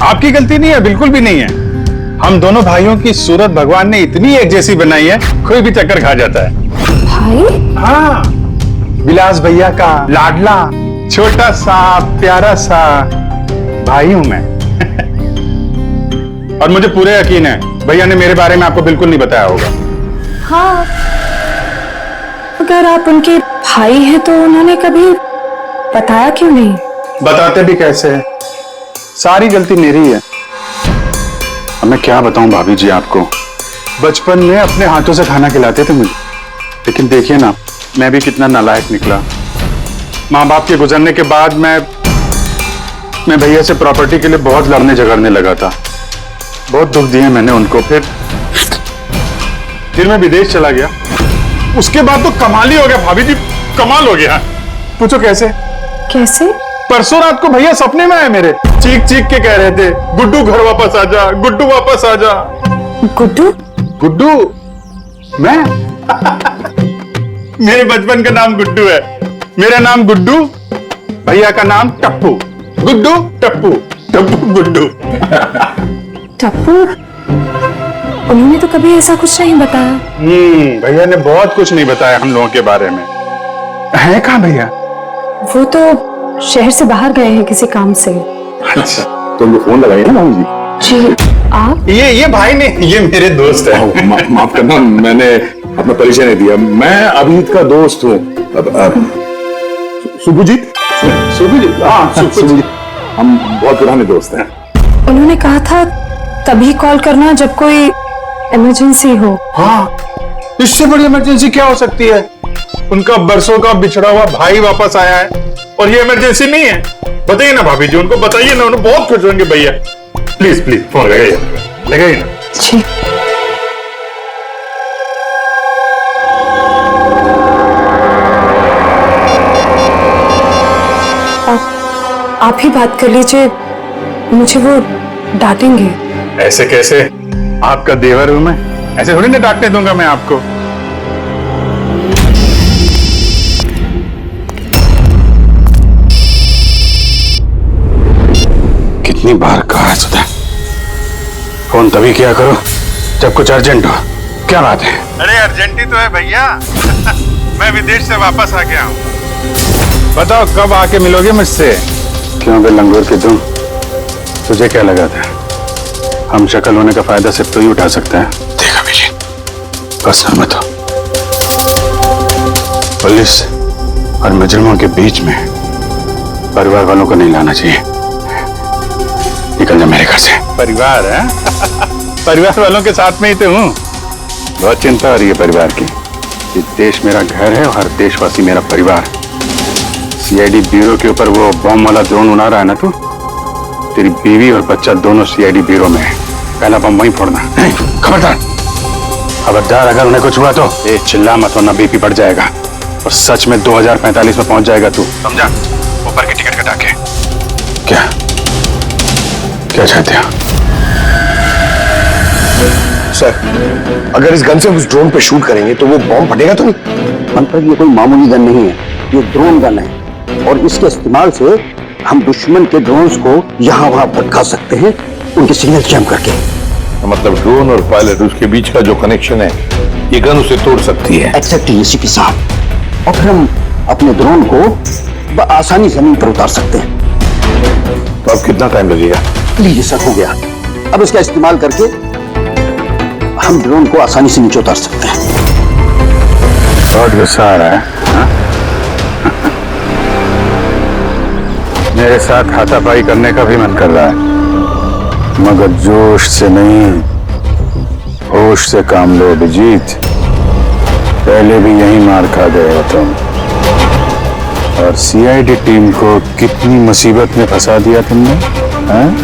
[SPEAKER 3] आपकी गलती नहीं है, बिल्कुल भी नहीं है। हम दोनों भाइयों की सूरत भगवान ने इतनी एक जैसी बनाई है, कोई भी चक्कर खा जाता है।
[SPEAKER 9] भाई?
[SPEAKER 3] हाँ, विलास भैया का लाडला छोटा सा प्यारा सा भाई हूं मैं। और मुझे पूरे यकीन है भैया ने मेरे बारे में आपको बिल्कुल नहीं बताया होगा।
[SPEAKER 9] हाँ, अगर आप उनके भाई हैं तो उन्होंने कभी बताया क्यों नहीं?
[SPEAKER 3] बताते भी कैसे है, सारी गलती मेरी है। अब मैं क्या बताऊं भाभी जी आपको, बचपन में अपने हाथों से खाना खिलाते थे मुझे, लेकिन देखिए ना मैं भी कितना नालायक निकला। माँ बाप के गुजरने के बाद मैं भैया से प्रॉपर्टी के लिए बहुत लड़ने झगड़ने लगा था। बहुत दुख दिए मैंने उनको। फिर मैं विदेश चला गया। उसके बाद तो कमाल ही हो गया भाभी जी, कमाल हो गया। पूछो कैसे?
[SPEAKER 9] कैसे?
[SPEAKER 3] परसों रात को भैया सपने में आए मेरे, चीख चीख के कह रहे थे, गुड्डू घर वापस आ जा, गुड्डू वापस आ जा।
[SPEAKER 9] गुड्डू?
[SPEAKER 3] गुड्डू? मैं? मेरे बचपन का नाम गुड्डू है। मेरा नाम गुड्डू, भैया का नाम टप्पू। गुड्डू टप्पू, टप्पू गुड्डू।
[SPEAKER 9] टप्पू? उन्होंने तो कभी ऐसा कुछ नहीं बताया।
[SPEAKER 3] भैया ने बहुत कुछ नहीं बताया हम लोगों के बारे में। है कहाँ भैया?
[SPEAKER 9] वो तो शहर से बाहर गए हैं किसी काम से।
[SPEAKER 3] अच्छा, तो उनको फोन लगाइए ना मामू जी।
[SPEAKER 9] जी आप?
[SPEAKER 3] ये भाई ने, ये मेरे दोस्त है। माफ करना, मैंने अपना परिचय नहीं दिया। मैं अभिजीत का दोस्त हूँ। सुभजीत? सुभजीत, हाँ सुभजीत। हम बहुत पुराने दोस्त हैं।
[SPEAKER 9] उन्होंने कहा था तभी कॉल करना जब कोई इमरजेंसी हो।
[SPEAKER 3] हाँ, इससे बड़ी इमरजेंसी क्या हो सकती है? उनका बरसों का बिछड़ा हुआ भाई वापस आया है और ये इमरजेंसी नहीं है। बताइए ना भाभी जी, उनको बताइए ना, उन्हें बहुत खुश होंगे भैया। प्लीज प्लीज फोन लगाइए ना।
[SPEAKER 9] जी। आप ही बात कर लीजिए, मुझे वो डांटेंगे।
[SPEAKER 3] ऐसे कैसे? आपका देवर हूं मैं, ऐसे थोड़ी ना डांटने दूंगा मैं आपको। कितनी बार कहा है सुधा, फोन तभी किया करो जब कुछ अर्जेंट हो। क्या बात है?
[SPEAKER 10] अरे अर्जेंटी तो है भैया। मैं विदेश से वापस आ गया हूँ।
[SPEAKER 3] बताओ कब आके मिलोगे मुझसे? क्यों बे लंगूर के तुम, तुझे क्या लगा था हम शक्ल होने का फायदा सिर्फ तो ही उठा सकता है? देखा बेटी, बस मत हो। पुलिस और मुजरिमों के बीच में परिवार वालों को नहीं लाना चाहिए। निकल जा मेरे घर से। परिवार है? परिवार वालों के साथ में ही तो हूँ। बहुत चिंता हो रही है परिवार की। ये देश मेरा घर है और हर देशवासी मेरा परिवार। सीआईडी ब्यूरो के ऊपर वो बॉम्ब वाला ड्रोन उड़ा रहा है ना तू, तेरी बीवी और बच्चा दोनों सीआईडी ब्यूरो में है। पहला बम वहीं फोड़ना। खबरदार, खबरदार, अगर उन्हें कुछ हुआ तो ए चिल्ला मत, वरना बीपी बढ़ जाएगा और सच में 2045 में पहुंच जाएगा तू, समझा? ऊपर की टिकट कटा के। क्या क्या चाहते हो?
[SPEAKER 4] सर, अगर इस गन से उस ड्रोन पे शूट करेंगे तो वो बॉम्ब फटेगा तो नहीं?
[SPEAKER 5] मंत्र, ये कोई मामूली गन नहीं है, ये ड्रोन गन है और इसके इस्तेमाल से हम दुश्मन के ड्रोन्स को यहाँ वहाँ भटका सकते हैं, उनके सिग्नल जैम करके।
[SPEAKER 10] मतलब ड्रोन और पायलट, उसके बीच का जो कनेक्शन है, ये गन उसे तोड़ सकती है।
[SPEAKER 5] एक्जेक्टली सीपी साहब, और फिर हम अपने ड्रोन को आसानी जमीन पर उतार सकते हैं।
[SPEAKER 10] तो अब कितना टाइम लगेगा?
[SPEAKER 5] लीजिए सर, हो गया। अब इसका इस्तेमाल करके हम ड्रोन को आसानी से नीचे उतार सकते हैं।
[SPEAKER 3] बहुत गुस्सा आ रहा है हा? मेरे साथ हाथापाई करने का भी मन कर रहा है, मगर जोश से नहीं, होश से काम लो अभिजीत। पहले भी यही मार खा गए हो तुम, और सीआईडी टीम को कितनी मुसीबत में फंसा दिया तुमने।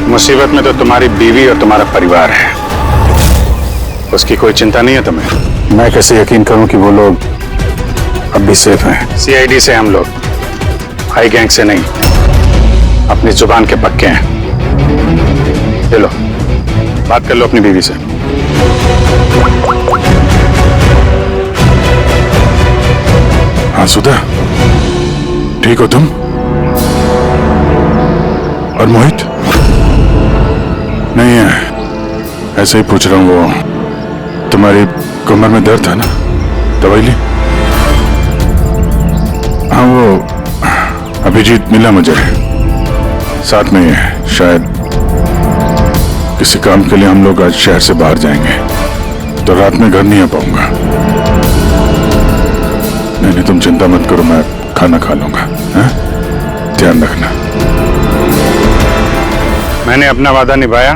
[SPEAKER 3] मुसीबत में तो तुम्हारी बीवी और तुम्हारा परिवार है, उसकी कोई चिंता नहीं है तुम्हें। मैं कैसे यकीन करूं कि वो लोग अब भी सेफ हैं? सीआईडी से हम लोग, हाई गैंग से नहीं, अपनी जुबान के पक्के हैं। चलो बात कर लो अपनी बीवी से। हाँ सुधा, ठीक हो तुम? और मोहित? नहीं है, ऐसे ही पूछ रहा हूँ। वो तुम्हारी कमर में दर्द था ना, दवाई ली? हाँ, वो अभिजीत मिला मुझे, साथ में ही है। शायद किसी काम के लिए हम लोग आज शहर से बाहर जाएंगे, तो रात में घर नहीं आ पाऊंगा। नहीं, तुम चिंता मत करो, मैं खाना खा लूंगा। ध्यान रखना। मैंने अपना वादा निभाया,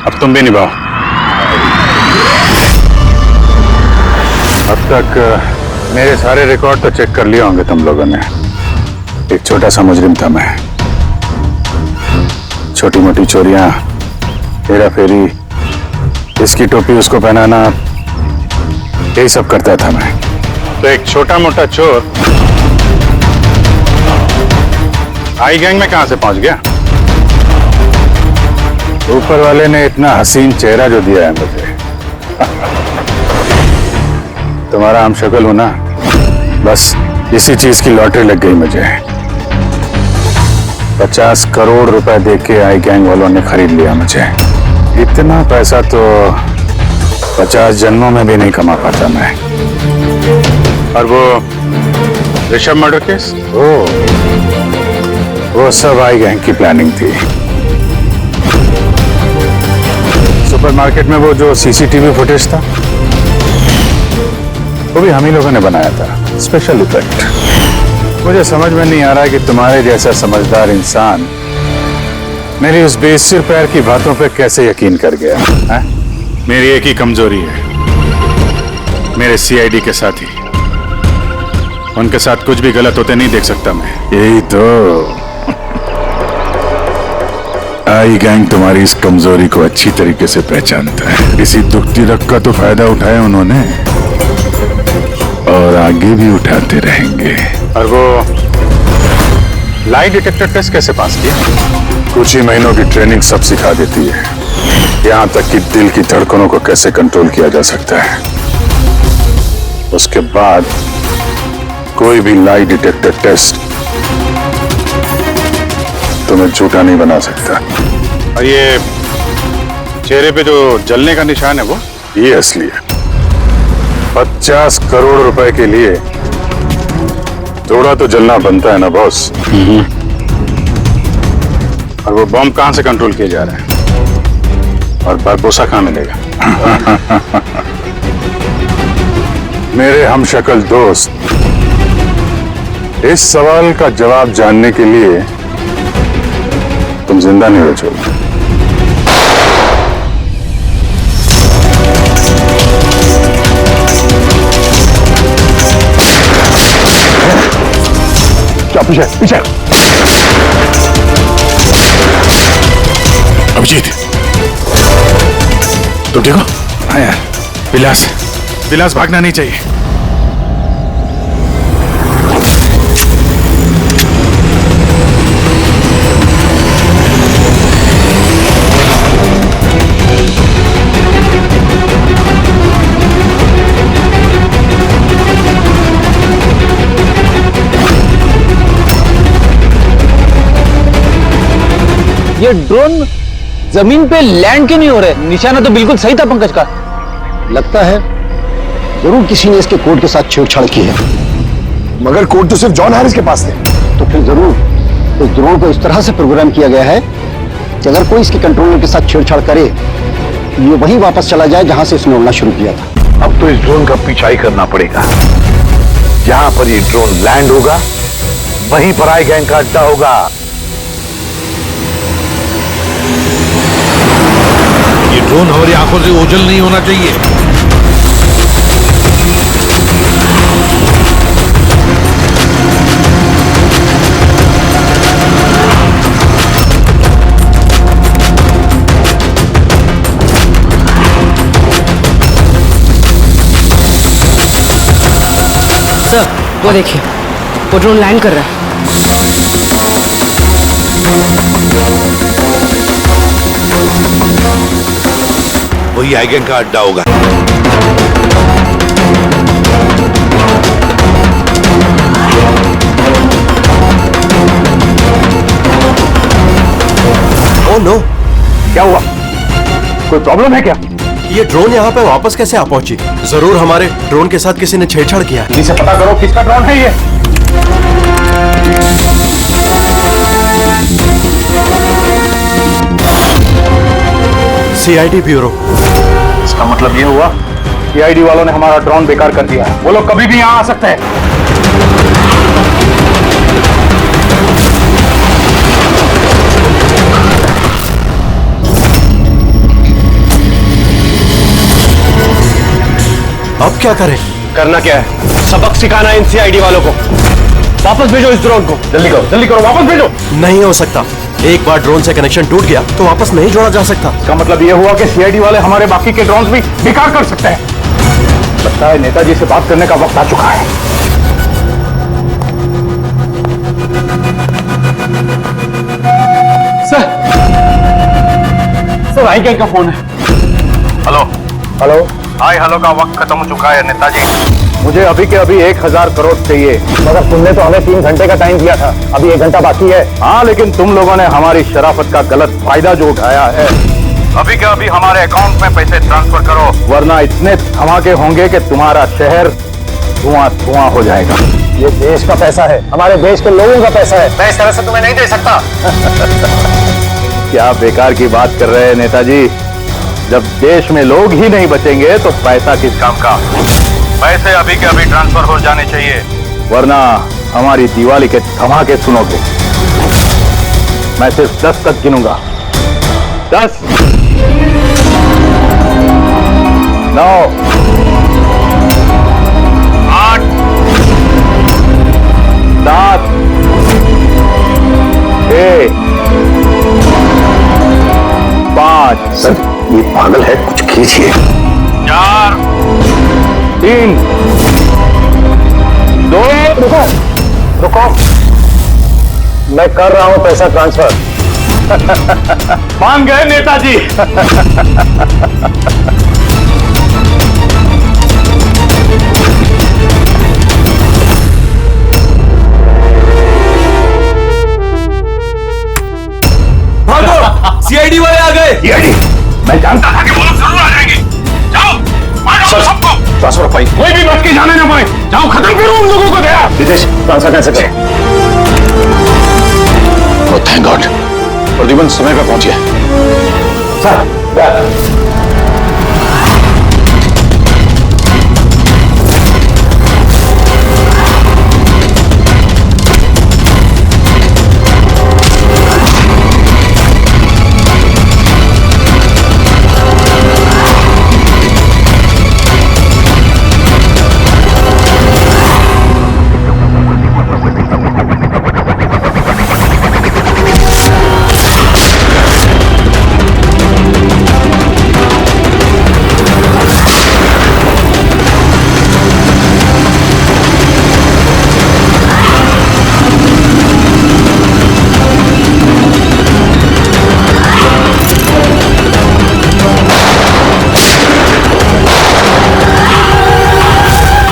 [SPEAKER 3] अब तुम भी निभाओ। अब तक मेरे सारे रिकॉर्ड तो चेक कर लिए होंगे तुम लोगों ने। एक छोटा सा मुजरिम था मैं, छोटी मोटी चोरियां, हेरा फेरी, इसकी टोपी उसको पहनाना, यही सब करता था मैं। तो एक छोटा मोटा चोर आई गैंग में कहां से पहुंच गया? ऊपर वाले ने इतना हसीन चेहरा जो दिया है मुझे। तुम्हारा हम शक्ल हो ना, बस इसी चीज की लॉटरी लग गई मुझे। 50 करोड़ रुपए देके आई गैंग वालों ने खरीद लिया मुझे। इतना पैसा तो 50 जन्मों में भी नहीं कमा पाता मैं। और वो ऋषभ मर्डर केस? वो सब आई गैंग की प्लानिंग थी। सुपरमार्केट में वो जो सीसीटीवी फुटेज था वो भी हम ही लोगों ने बनाया था, स्पेशल इफेक्ट। मुझे समझ में नहीं आ रहा है कि तुम्हारे जैसा समझदार इंसान मेरी उस बेसिर पैर की बातों पे कैसे यकीन कर गया है? मेरी एक ही कमजोरी है, मेरे सीआईडी के साथी। उनके साथ कुछ भी गलत होते नहीं देख सकता मैं। यही तो आई गैंग तुम्हारी इस कमजोरी को अच्छी तरीके से पहचानता है। इसी दुखती रख का तो फायदा उठाया उन्होंने और आगे भी उठाते रहेंगे। और वो लाई डिटेक्टर टेस्ट कैसे पास किया? कुछ ही महीनों की ट्रेनिंग सब सिखा देती है, यहां तक कि दिल की धड़कनों को कैसे कंट्रोल किया जा सकता है। उसके बाद कोई भी लाई डिटेक्टर टेस्ट तुम्हें झूठा नहीं बना सकता। और ये चेहरे पे जो जलने का निशान है वो ये असली है। 50 करोड़ रुपए के लिए थोड़ा तो जलना बनता है ना बॉस। और वो बॉम्ब कहां से कंट्रोल किया जा रहा है और बारबोसा कहां मिलेगा? मेरे हमशक्ल दोस्त, इस सवाल का जवाब जानने के लिए तुम जिंदा नहीं बचोगे।
[SPEAKER 7] क्या पीछे पीछे?
[SPEAKER 3] अभिजीत, तुम ठीक हो? हाँ यार, विलास भागना नहीं चाहिए।
[SPEAKER 5] ये ड्रोन जमीन पे लैंड क्यों नहीं हो रहे? निशाना तो बिल्कुल सही था पंकज का।
[SPEAKER 4] लगता है जरूर किसी ने इसके कोड के साथ छेड़छाड़ की है।
[SPEAKER 7] मगर कोड तो सिर्फ जॉन हैरिस के पास थे।
[SPEAKER 4] तो फिर जरूर इस ड्रोन को इस तरह से प्रोग्राम किया गया है कि अगर कोई इसके कंट्रोलर के साथ छेड़छाड़ करे तो ये वहीं वापस चला जाए जहां से इसने उड़ना शुरू किया था।
[SPEAKER 10] अब तो इस ड्रोन का पीछा ही करना पड़ेगा। जहां पर ये ड्रोन लैंड होगा वहीं पर आई गैंग का अड्डा होगा।
[SPEAKER 11] ये ड्रोन हमारी आंखों से ओझल नहीं होना चाहिए।
[SPEAKER 6] सर, वो देखिए, वो ड्रोन लैंड कर रहा है।
[SPEAKER 11] वही आई गैंग का अड्डा होगा।
[SPEAKER 7] ओह नो, क्या हुआ? कोई प्रॉब्लम है क्या?
[SPEAKER 12] ये ड्रोन यहाँ पे वापस कैसे आ पहुंची? जरूर हमारे ड्रोन के साथ किसी ने छेड़छाड़ किया है।
[SPEAKER 7] इसे पता करो किसका ड्रोन है ये।
[SPEAKER 12] CID bureau.
[SPEAKER 7] इसका मतलब ये हुआ कि आईडी वालों ने हमारा ड्रोन बेकार कर दिया। वो लोग कभी भी यहाँ आ सकते हैं।
[SPEAKER 12] अब क्या करें?
[SPEAKER 5] करना क्या है? सबक सिखाना इन सीआईडी वालों को। वापस भेजो इस ड्रोन को।
[SPEAKER 7] जल्दी करो, वापस भेजो।
[SPEAKER 12] नहीं हो सकता। एक बार ड्रोन से कनेक्शन टूट गया तो वापस नहीं जोड़ा जा सकता।
[SPEAKER 7] इसका मतलब ये हुआ कि सीआईडी वाले हमारे बाकी के ड्रोन्स भी बेकार कर सकते हैं। लगता है नेताजी से बात करने का वक्त आ चुका है।
[SPEAKER 5] सर आई गैंग का फोन है।
[SPEAKER 7] हेलो।
[SPEAKER 10] हाय हेलो का वक्त खत्म हो चुका है नेताजी।
[SPEAKER 7] मुझे अभी के अभी 1000 करोड़ चाहिए। मगर तुमने तो हमें 3 घंटे का टाइम दिया था, अभी 1 घंटा बाकी है। हाँ, लेकिन तुम लोगों ने हमारी शराफत का गलत फायदा जो उठाया है।
[SPEAKER 10] अभी के अभी हमारे अकाउंट में पैसे ट्रांसफर करो,
[SPEAKER 7] वरना इतने धमाके होंगे कि तुम्हारा शहर धुआं धुआं हो जाएगा।
[SPEAKER 4] ये देश का पैसा है, हमारे देश के लोगों का पैसा है।
[SPEAKER 8] मैं इस तरह से तुम्हें नहीं दे सकता।
[SPEAKER 7] क्या बेकार की बात कर रहे हैं नेताजी? जब देश में लोग ही नहीं बचेंगे तो पैसा किस काम का?
[SPEAKER 11] पैसे अभी के अभी ट्रांसफर हो जाने चाहिए,
[SPEAKER 7] वरना हमारी दिवाली के धमाके सुनोगे। मैं सिर्फ 10 तक गिनूंगा। 10, 9,
[SPEAKER 11] 8,
[SPEAKER 7] 7, 6, 5।
[SPEAKER 4] सर ये पागल है, कुछ कीजिए।
[SPEAKER 11] 4,
[SPEAKER 7] 3, 2।
[SPEAKER 4] रुको रुको, मैं कर रहा हूं पैसा ट्रांसफर।
[SPEAKER 7] मान गए नेताजी।
[SPEAKER 12] भागो, सीआईडी वाले आ गए।
[SPEAKER 7] सीआईडी? मैं जानता था कि
[SPEAKER 11] वो लोग जरूर आ जाएंगे। जाओ, मारो सबको।
[SPEAKER 7] ट्रांसफर पाई कोई भी बच के जाने ना पाए। जाओ, खत्म करो उन लोगों को। दया विदेश ट्रांसफर कैसे करें?
[SPEAKER 10] ओ थैंक गॉड, प्रद्युमन समय पर पहुंच गया।
[SPEAKER 7] सर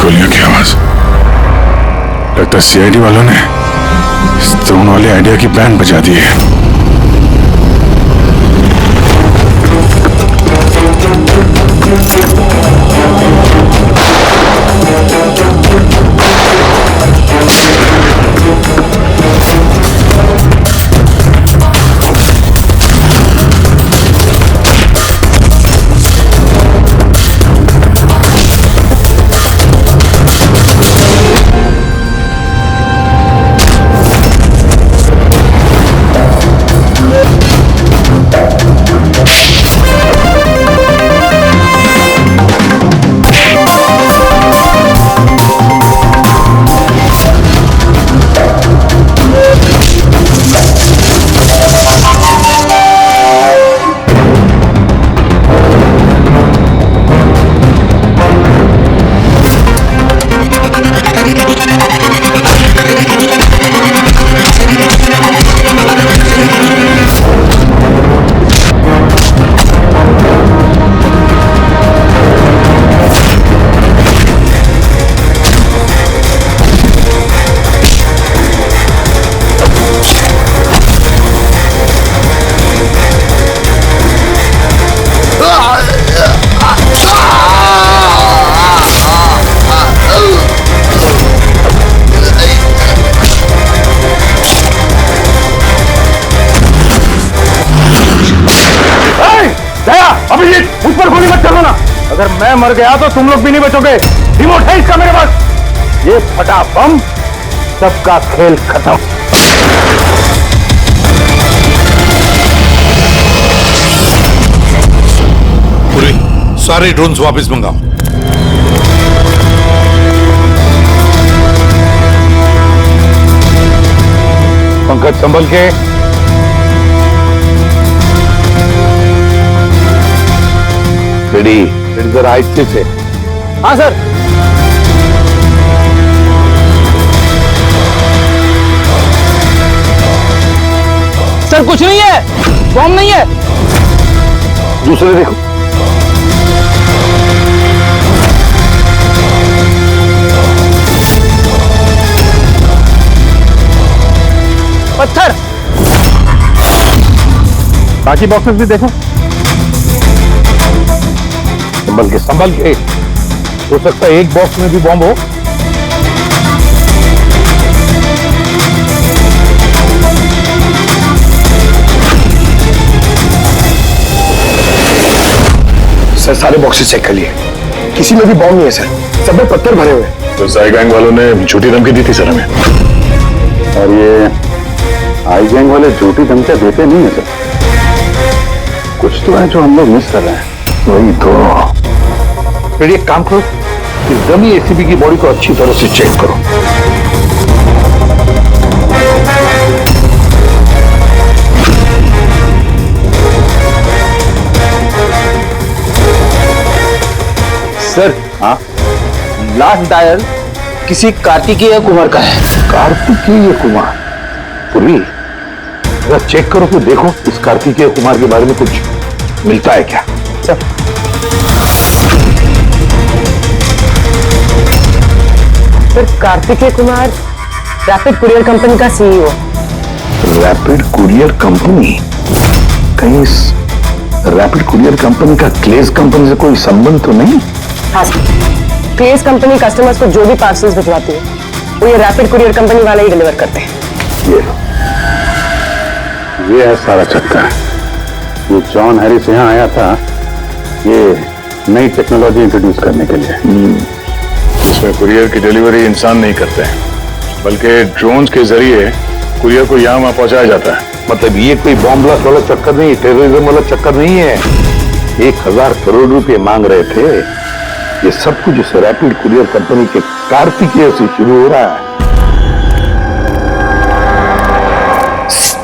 [SPEAKER 3] गोलियों की आवाज। लगता है सीआईडी वालों ने इस ड्रोन वाले आइडिया की बैंड बजा दी है।
[SPEAKER 7] अभिजीत, उस पर गोली मत चलाना। अगर मैं मर गया तो तुम लोग भी नहीं बचोगे। रिमोट है इसका मेरे पास। ये फटा बम, सबका खेल खत्म।
[SPEAKER 10] पूरी सारे ड्रोन्स वापस मंगाओ।
[SPEAKER 7] पंकज संभल के। रेडी जरा आहिस्ते से।
[SPEAKER 5] हाँ सर। सर कुछ नहीं है, बॉम्ब नहीं है।
[SPEAKER 7] दूसरे देखो।
[SPEAKER 5] पत्थर।
[SPEAKER 7] बाकी बॉक्सेस भी देखो। संभल के हो सकता है एक बॉक्स में भी बॉम्ब हो।
[SPEAKER 4] सर सारे बॉक्सेस चेक कर लिए, किसी में भी बॉम्ब नहीं है सर, सब में पत्थर भरे हुए।
[SPEAKER 10] तो साई गैंग वालों ने झूठी धमकी दी थी सर हमें।
[SPEAKER 7] और ये आई गैंग वाले झूठी धमकियां देते नहीं है सर, कुछ तो है जो हम लोग मिस कर रहे हैं।
[SPEAKER 10] वही तो।
[SPEAKER 4] फिर एक काम करो, इस डमी एसीबी की बॉडी को अच्छी तरह से चेक करो।
[SPEAKER 5] सर हाँ, लास्ट डायल किसी कार्तिकेय कुमार का है।
[SPEAKER 7] कार्तिकेय कुमार? पूर्वी जरा चेक करो तो देखो इस कार्तिकेय कुमार के बारे में कुछ मिलता है क्या।
[SPEAKER 5] Sir
[SPEAKER 6] Kartikeya Kumar rapid courier company का सीईओ।
[SPEAKER 7] Rapid courier company? कहीं इस रैपिड कुरियर कंपनी का क्लेज कंपनी से कोई संबंध तो नहीं?
[SPEAKER 6] हाँ सर, क्लेज कंपनी कस्टमर्स को जो भी पार्सल्स भिजवाती है वो ये रैपिड कुरियर कंपनी वाले ही डिलीवर करते हैं।
[SPEAKER 7] ये है सारा चक्कर। ये जॉन हैरिस यहाँ आया था ये नई टेक्नोलॉजी इंट्रोड्यूस करने के लिए।
[SPEAKER 10] इसमें कुरियर की डिलीवरी इंसान नहीं करते हैं, बल्कि ड्रोन्स के जरिए कुरियर को यहाँ वहाँ पहुंचाया जाता है।
[SPEAKER 7] मतलब ये कोई बॉम्ब ब्लास्ट वाला चक्कर नहीं, टेररिज्म वाला चक्कर नहीं है। 1000 करोड़ रुपए मांग रहे थे। ये सब कुछ इस रैपिड कुरियर कंपनी के कार्तिकेय से शुरू हो रहा है।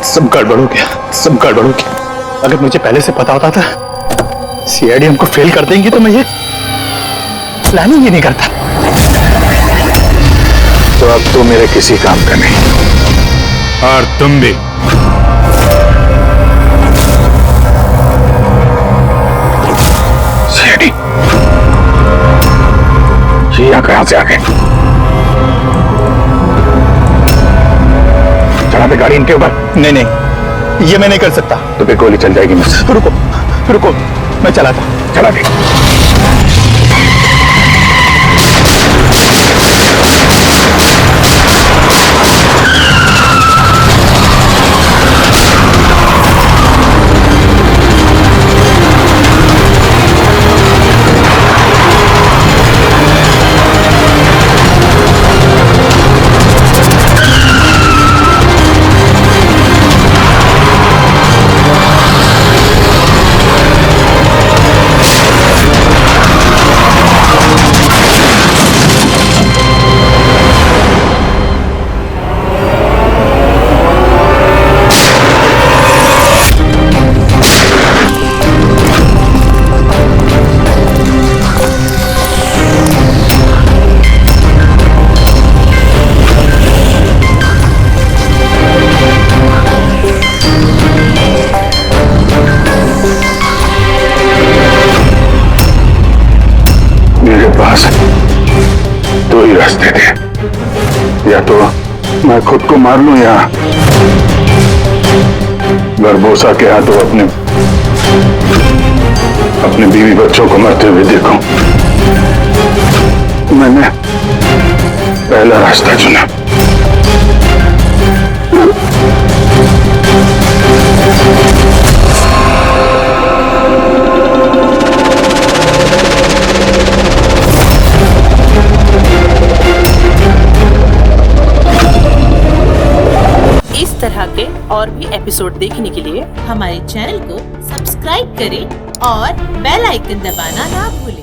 [SPEAKER 5] सब गड़बड़ हो गया, सब गड़बड़ हो गया। अगर मुझे पहले से पता होता था सीआईडी हमको फेल कर देंगी तो मैं ये प्लानिंग ही नहीं करता।
[SPEAKER 10] तो अब तो मेरे किसी काम का नहीं, और तुम भी।
[SPEAKER 7] सीआईडी ये कहां से आ गए? चला दे गाड़ी इनके ऊपर।
[SPEAKER 5] नहीं नहीं, ये मैं नहीं कर सकता।
[SPEAKER 7] तो फिर गोली चल जाएगी मुझसे।
[SPEAKER 5] रुको रुको, मैं चलाता।
[SPEAKER 7] चला दे। दो ही रास्ते थे, या तो मैं खुद को मार लूं या बरबोसा के हाथों अपने बीवी बच्चों को मरते हुए देखूं। मैंने पहला रास्ता चुना।
[SPEAKER 13] इस तरह के और भी एपिसोड देखने के लिए हमारे चैनल को सब्सक्राइब करें और बेल आइकन दबाना ना भूलें।